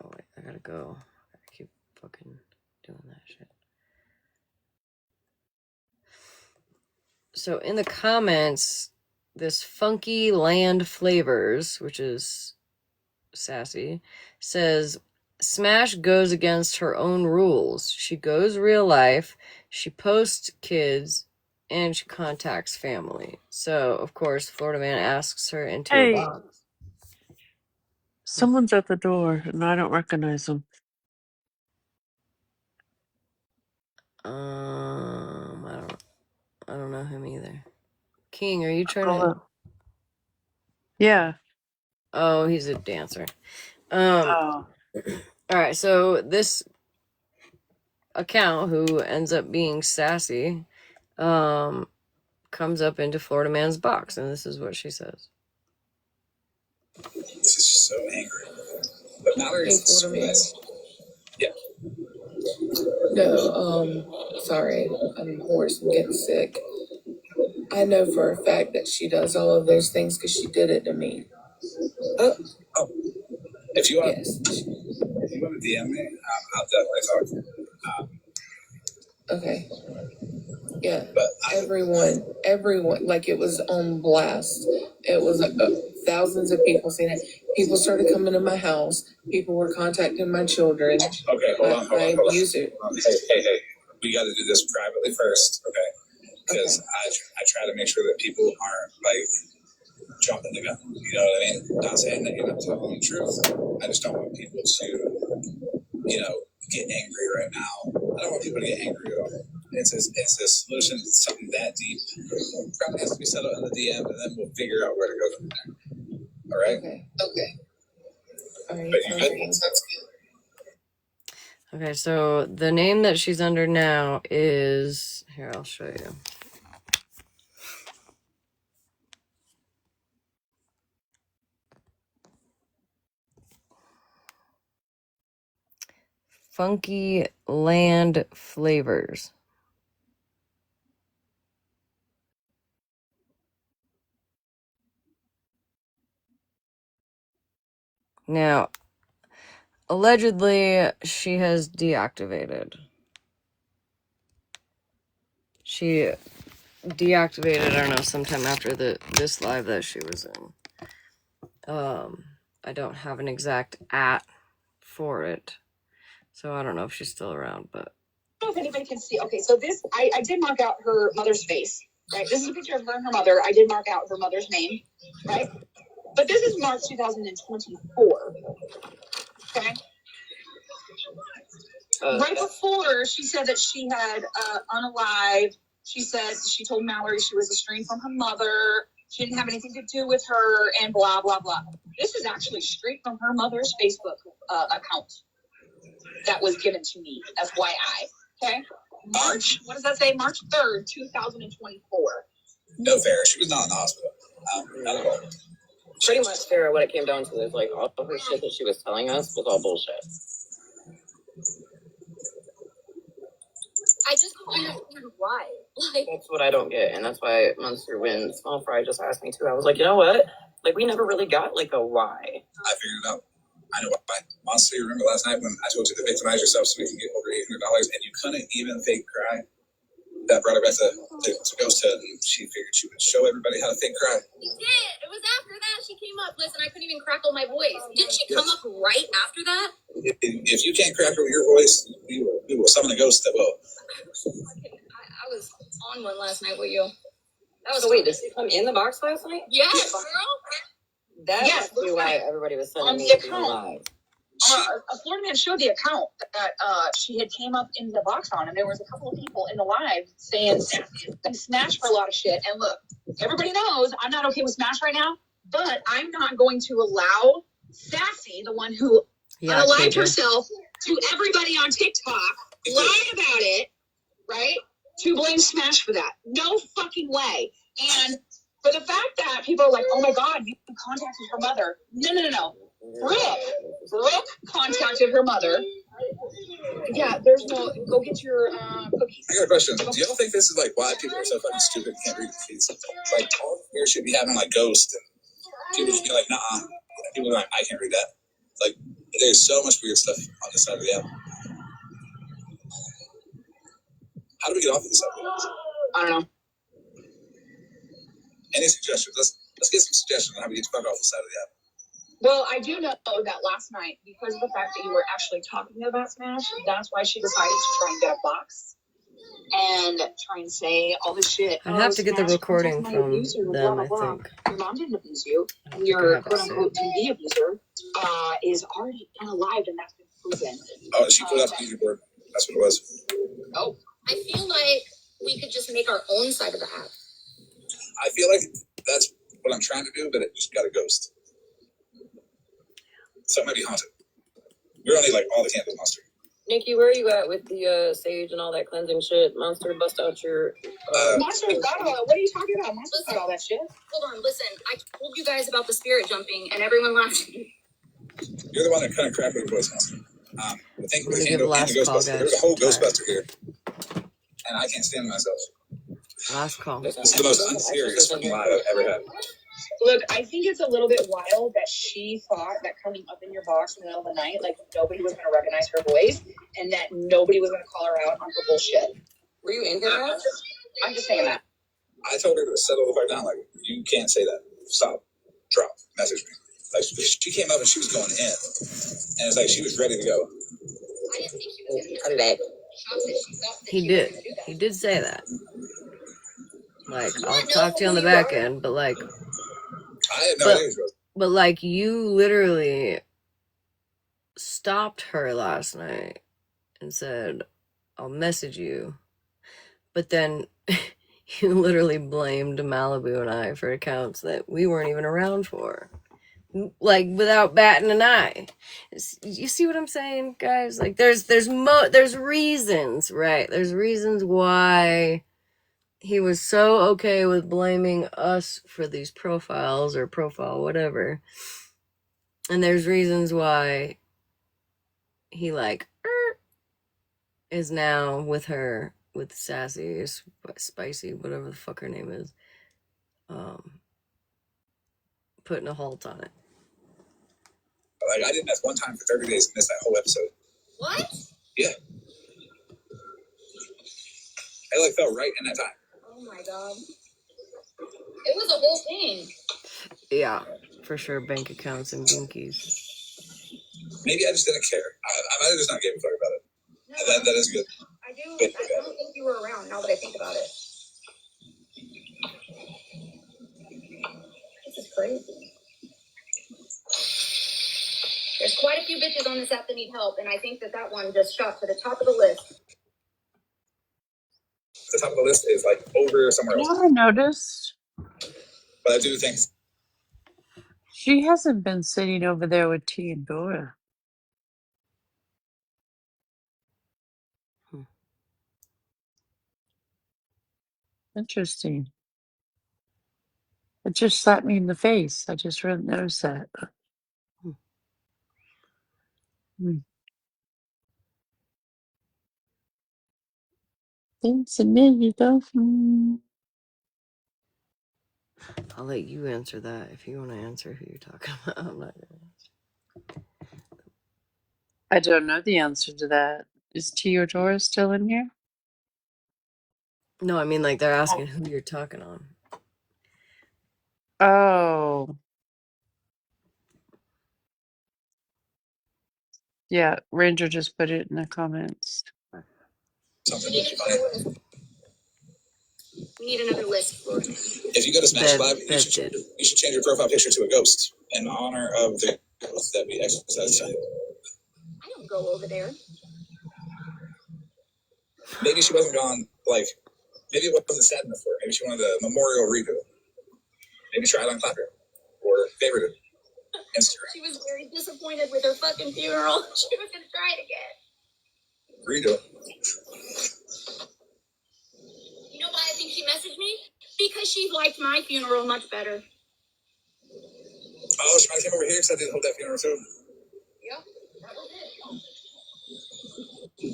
Oh wait, I gotta go. I keep fucking doing that shit. So in the comments, this Funky Land Flavors, which is sassy, says Smash goes against her own rules. She goes real life, she posts kids, and she contacts family. So of course Florida Man asks her into a Hey, box. someone's at the door and I don't recognize them. I don't know him either. King, are you trying Go to? up. Yeah. Oh, he's a dancer. Oh. All right, so this account, who ends up being sassy, comes up into Florida Man's box, and this is what she says. She's just so angry. But Mallory's sweet. Yeah. No, sorry. I'm hoarse. I'm getting sick. I know for a fact that she does all of those things because she did it to me. Oh. If you want, Yes. if you want to DM me, I'll definitely talk to you. Okay. Yeah. But Everyone, like it was on blast. It was thousands of people seeing it. People started coming to my house. People were contacting my children. Okay, hold on. I use it. Hey, we got to do this privately first, okay? Because I try to make sure that people aren't like jumping the gun. You know what I mean? Not saying that you're not telling the truth. I just don't want people to, get angry right now. I don't want people to get angry at all. It's a solution to something that deep. Probably has to be settled in the DM, and then we'll figure out where to go from there. All right? Okay. All right. But you good? Sounds good. Okay, so the name that she's under now is... Here, I'll show you. Funky Land Flavors. Now, allegedly, she has deactivated. She deactivated, I don't know, sometime after this live that she was in. I don't have an exact @ for it, so I don't know if she's still around, but... I don't know if anybody can see. Okay, so this, I did mark out her mother's face, right? This is a picture of her and her mother. I did mark out her mother's name, right? But this is March 2024, okay? Right before, she said that she had unalived. She said she told Mallory she was estranged from her mother. She didn't have anything to do with her, and blah, blah, blah. This is actually straight from her mother's Facebook account that was given to me, FYI. Okay? March, what does that say? March 3rd, 2024. No fair. She was not in the hospital. Not at all. Pretty much, Sarah, what it came down to is like all of her shit that she was telling us was all bullshit. I just don't understand why. Like, that's what I don't get, and that's why Monster, when Small Fry just asked me to, I was like, you know what? Like, we never really got like a why. I figured it out. I know why. Monster, you remember last night when I told you to victimize yourself so we can get over $800 and you couldn't even fake cry? That brought her back to Ghosthead, and she figured she would show everybody how to fake cry. she did. It was after that she came up. Listen, I couldn't even crackle my voice. Didn't she come up right after that? If you can't crackle your voice, we will summon a ghost that will. I was on one last night with you. That was wait, did she come in the box last night? Yes, girl. That must be why everybody was sending on me the account. live. A Florida Man showed the account that she had came up in the box on, and there was a couple of people in the live saying Smash for a lot of shit. And look, everybody knows I'm not okay with Smash right now, but I'm not going to allow Sassy, the one who unalived herself to everybody on TikTok, lied about it, right? To blame Smash for that. No fucking way. And for the fact that people are like, oh my God, you contacted her mother. No. Brooke contacted her mother Yeah, there's no. Go get your cookies. I got a question. Do y'all think this is like why people are so fucking stupid and can't read the feeds? Like all the weird shit be having like ghosts and people just be like, nah. People are like, I can't read that. Like there's so much weird stuff on this side of the app. How do we get off of this side? I don't know. Any suggestions? Let's get some suggestions on how we get the fuck off the side of the app. Well, I do know that last night, because of the fact that you were actually talking about Smash, that's why she decided to try and get a box and try and say all this shit. I'd have to get the Smash recording contacted my from abuser, blah, them, blah, I blah. think. Your mom didn't abuse you. I don't think I Your have it quote-unquote saved. TV abuser is already unalived, and that's been proven. Oh, she put up the Ouija board. That's what it was. Oh. I feel like we could just make our own side of the app. I feel like that's what I'm trying to do, but it just got a ghost. So it might be haunted. We're only like all the candles monster. Nikki, where are you at with the sage and all that cleansing shit? Monster, bust out your. Monster's got all that. What are you talking about? Monster's got all that shit. Hold on, listen. I told you guys about the spirit jumping, and everyone laughed at me. You're the one that kind of cracked with the voice monster. The thing We're with the gonna give candle and the last call, Ghostbuster. guys. There's a whole All right. Ghostbuster here, and I can't stand myself. Last call. This is the most unserious fucking live I've ever had. Look, I think it's a little bit wild that she thought that coming up in your box in the middle of the night, like nobody was going to recognize her voice and that nobody was going to call her out on her bullshit. Were you in here? I'm just saying that. I told her to settle the fuck down. Like, you can't say that. Stop. Drop. Message me. Like, she came up and she was going in. And it's like she was ready to go. I didn't think she was going to Cut it out. He did. He did say that. Like, I'll talk to you on the back end, but like, I had no idea. but like, you literally stopped her last night and said, I'll message you. But then you literally blamed Malibu and I for accounts that we weren't even around for. Like, without batting an eye. You see what I'm saying, guys? Like, there's reasons, right? There's reasons why he was so okay with blaming us for these profiles or profile whatever, and there's reasons why he like is now with her, with Sassy or Spicy, whatever the fuck her name is, putting a halt on it. Like, I didn't have one time for 30 days and miss that whole episode. What? Yeah. I like fell right in that time. Oh my god. It was a whole thing. Yeah, for sure. Bank accounts and binkies. Maybe I just didn't care. I might have just not gave a fuck about it. No, That is good. I don't think you were around now that I think about it. This is crazy. There's quite a few bitches on this app that need help, and I think that one just shot to the top of the list. The top of the list is like over somewhere else. I noticed But I do think she hasn't been sitting over there with T and Dora. Interesting. It just slapped me in the face. I just really noticed that. Thanks a minute ago. I'll let you answer that if you want to answer who you're talking about. I'm not gonna. I don't know the answer to that. Is T or Dora still in here? No, I mean, like, they're asking who you're talking on. Oh. Yeah, Ranger just put it in the comments. something would be funny. We need another list for it. If you go to Smashleigh, you should change your profile picture to a ghost in honor of the ghost that we exercised tonight. I don't go over there. Maybe she wasn't gone, like, maybe it wasn't sad enough for her. Maybe she wanted a memorial redo. Maybe try it on Clapper or favorite it. Instagram. She was very disappointed with her fucking funeral. She was gonna try it again. Redo it. You know why I think she messaged me? Because she liked my funeral much better. Oh, she might have came over here because I didn't hold that funeral too. Yep, that was it.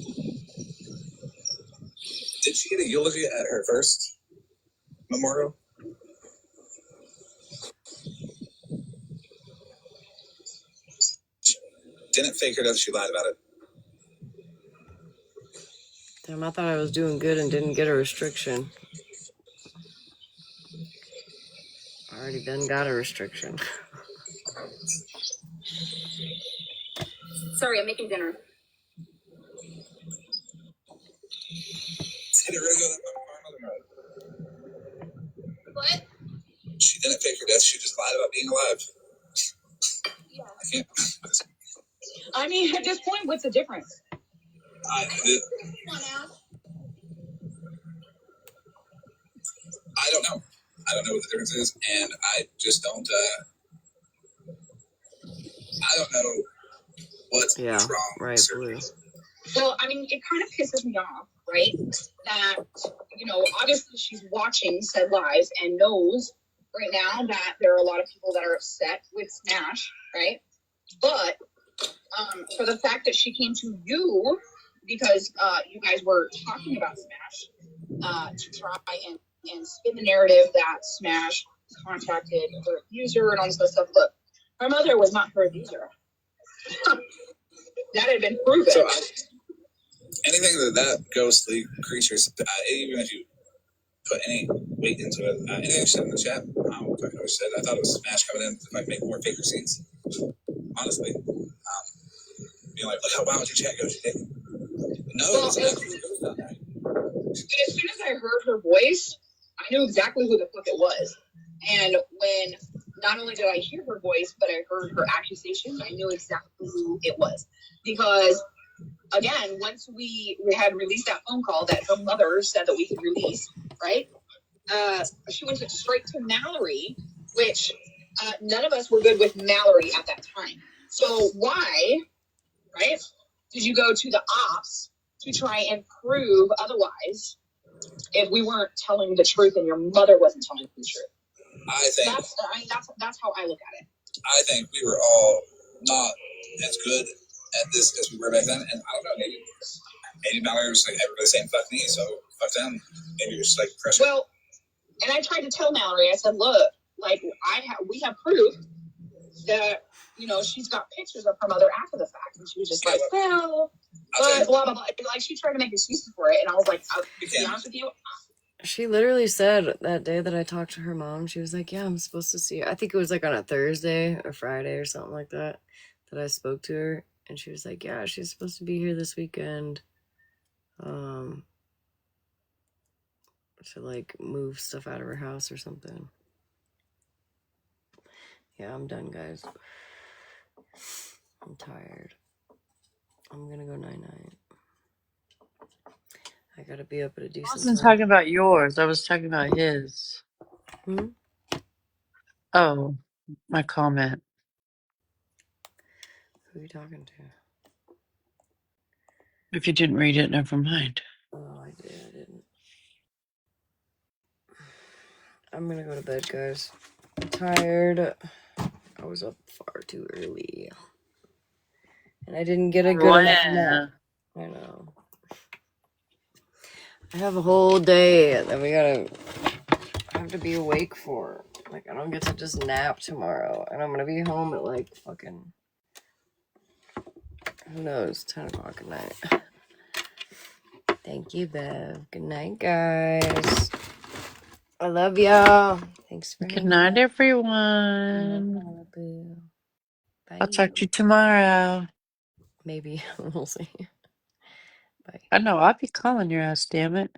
Did she get a eulogy at her first memorial? Didn't fake her death, she lied about it. Damn, I thought I was doing good and didn't get a restriction. I already done got a restriction. Sorry, I'm making dinner. Did it really go that far? What? She didn't fake her death, she just lied about being alive. Yeah. I can't. I mean, at this point, what's the difference? I don't know. I don't know what the difference is, and I just don't. I don't know what's wrong. Right, Blue. Well, I mean, it kind of pisses me off, right? That, obviously she's watching said lives and knows right now that there are a lot of people that are upset with Smash, right? But for the fact that she came to you because you guys were talking about Smash to try and spin the narrative that Smash contacted her abuser and all this other stuff. Look, her mother was not her abuser. That had been proven. So anything that ghostly creature, even if you put any weight into it, anything I said in the chat, I thought it was Smash coming in to make more faker scenes. Honestly, being like, look how wild your chat goes, you dick. No, well, it's not ghost out there. As soon as I heard her voice, I knew exactly who the fuck it was. And when not only did I hear her voice, but I heard her accusation, I knew exactly who it was. Because, again, once we had released that phone call that her mother said that we could release, right? She went straight to Mallory, which none of us were good with Mallory at that time. So why, right, did you go to the ops to try and prove otherwise if we weren't telling the truth and your mother wasn't telling the truth? I think that's how I look at it. I think we were all not as good at this as we were back then, and I don't know, maybe Mallory was like everybody saying fuck me, so fuck them. Maybe it was just like pressure. Well, and I tried to tell Mallory, I said, look, like we have proof that she's got pictures of her mother after the fact, and she was just like, well, but blah blah blah. Like she tried to make excuses for it, and I was like, to be honest with you. She literally said that day that I talked to her mom, she was like, yeah, I'm supposed to see her. I think it was like on a Thursday or Friday or something like that I spoke to her. And she was like, yeah, she's supposed to be here this weekend. To like move stuff out of her house or something. Yeah, I'm done, guys. I'm tired. I'm gonna go night-night. I gotta be up at a decent I wasn't time. talking about yours. I was talking about his. Oh, my comment. Who are you talking to? If you didn't read it, never mind. Oh, I didn't. I'm gonna go to bed, guys. I'm tired. I was up far too early. And I didn't get a good enough nap. I know. I have a whole day that I have to be awake for. Like, I don't get to just nap tomorrow. And I'm gonna be home at like fucking, who knows, 10 o'clock at night. Thank you, Bev. Good night, guys. I love y'all. Thanks for Good night, everyone. Bye. I'll talk to you tomorrow. Maybe. We'll see. Bye. I know, I'll be calling your ass, damn it.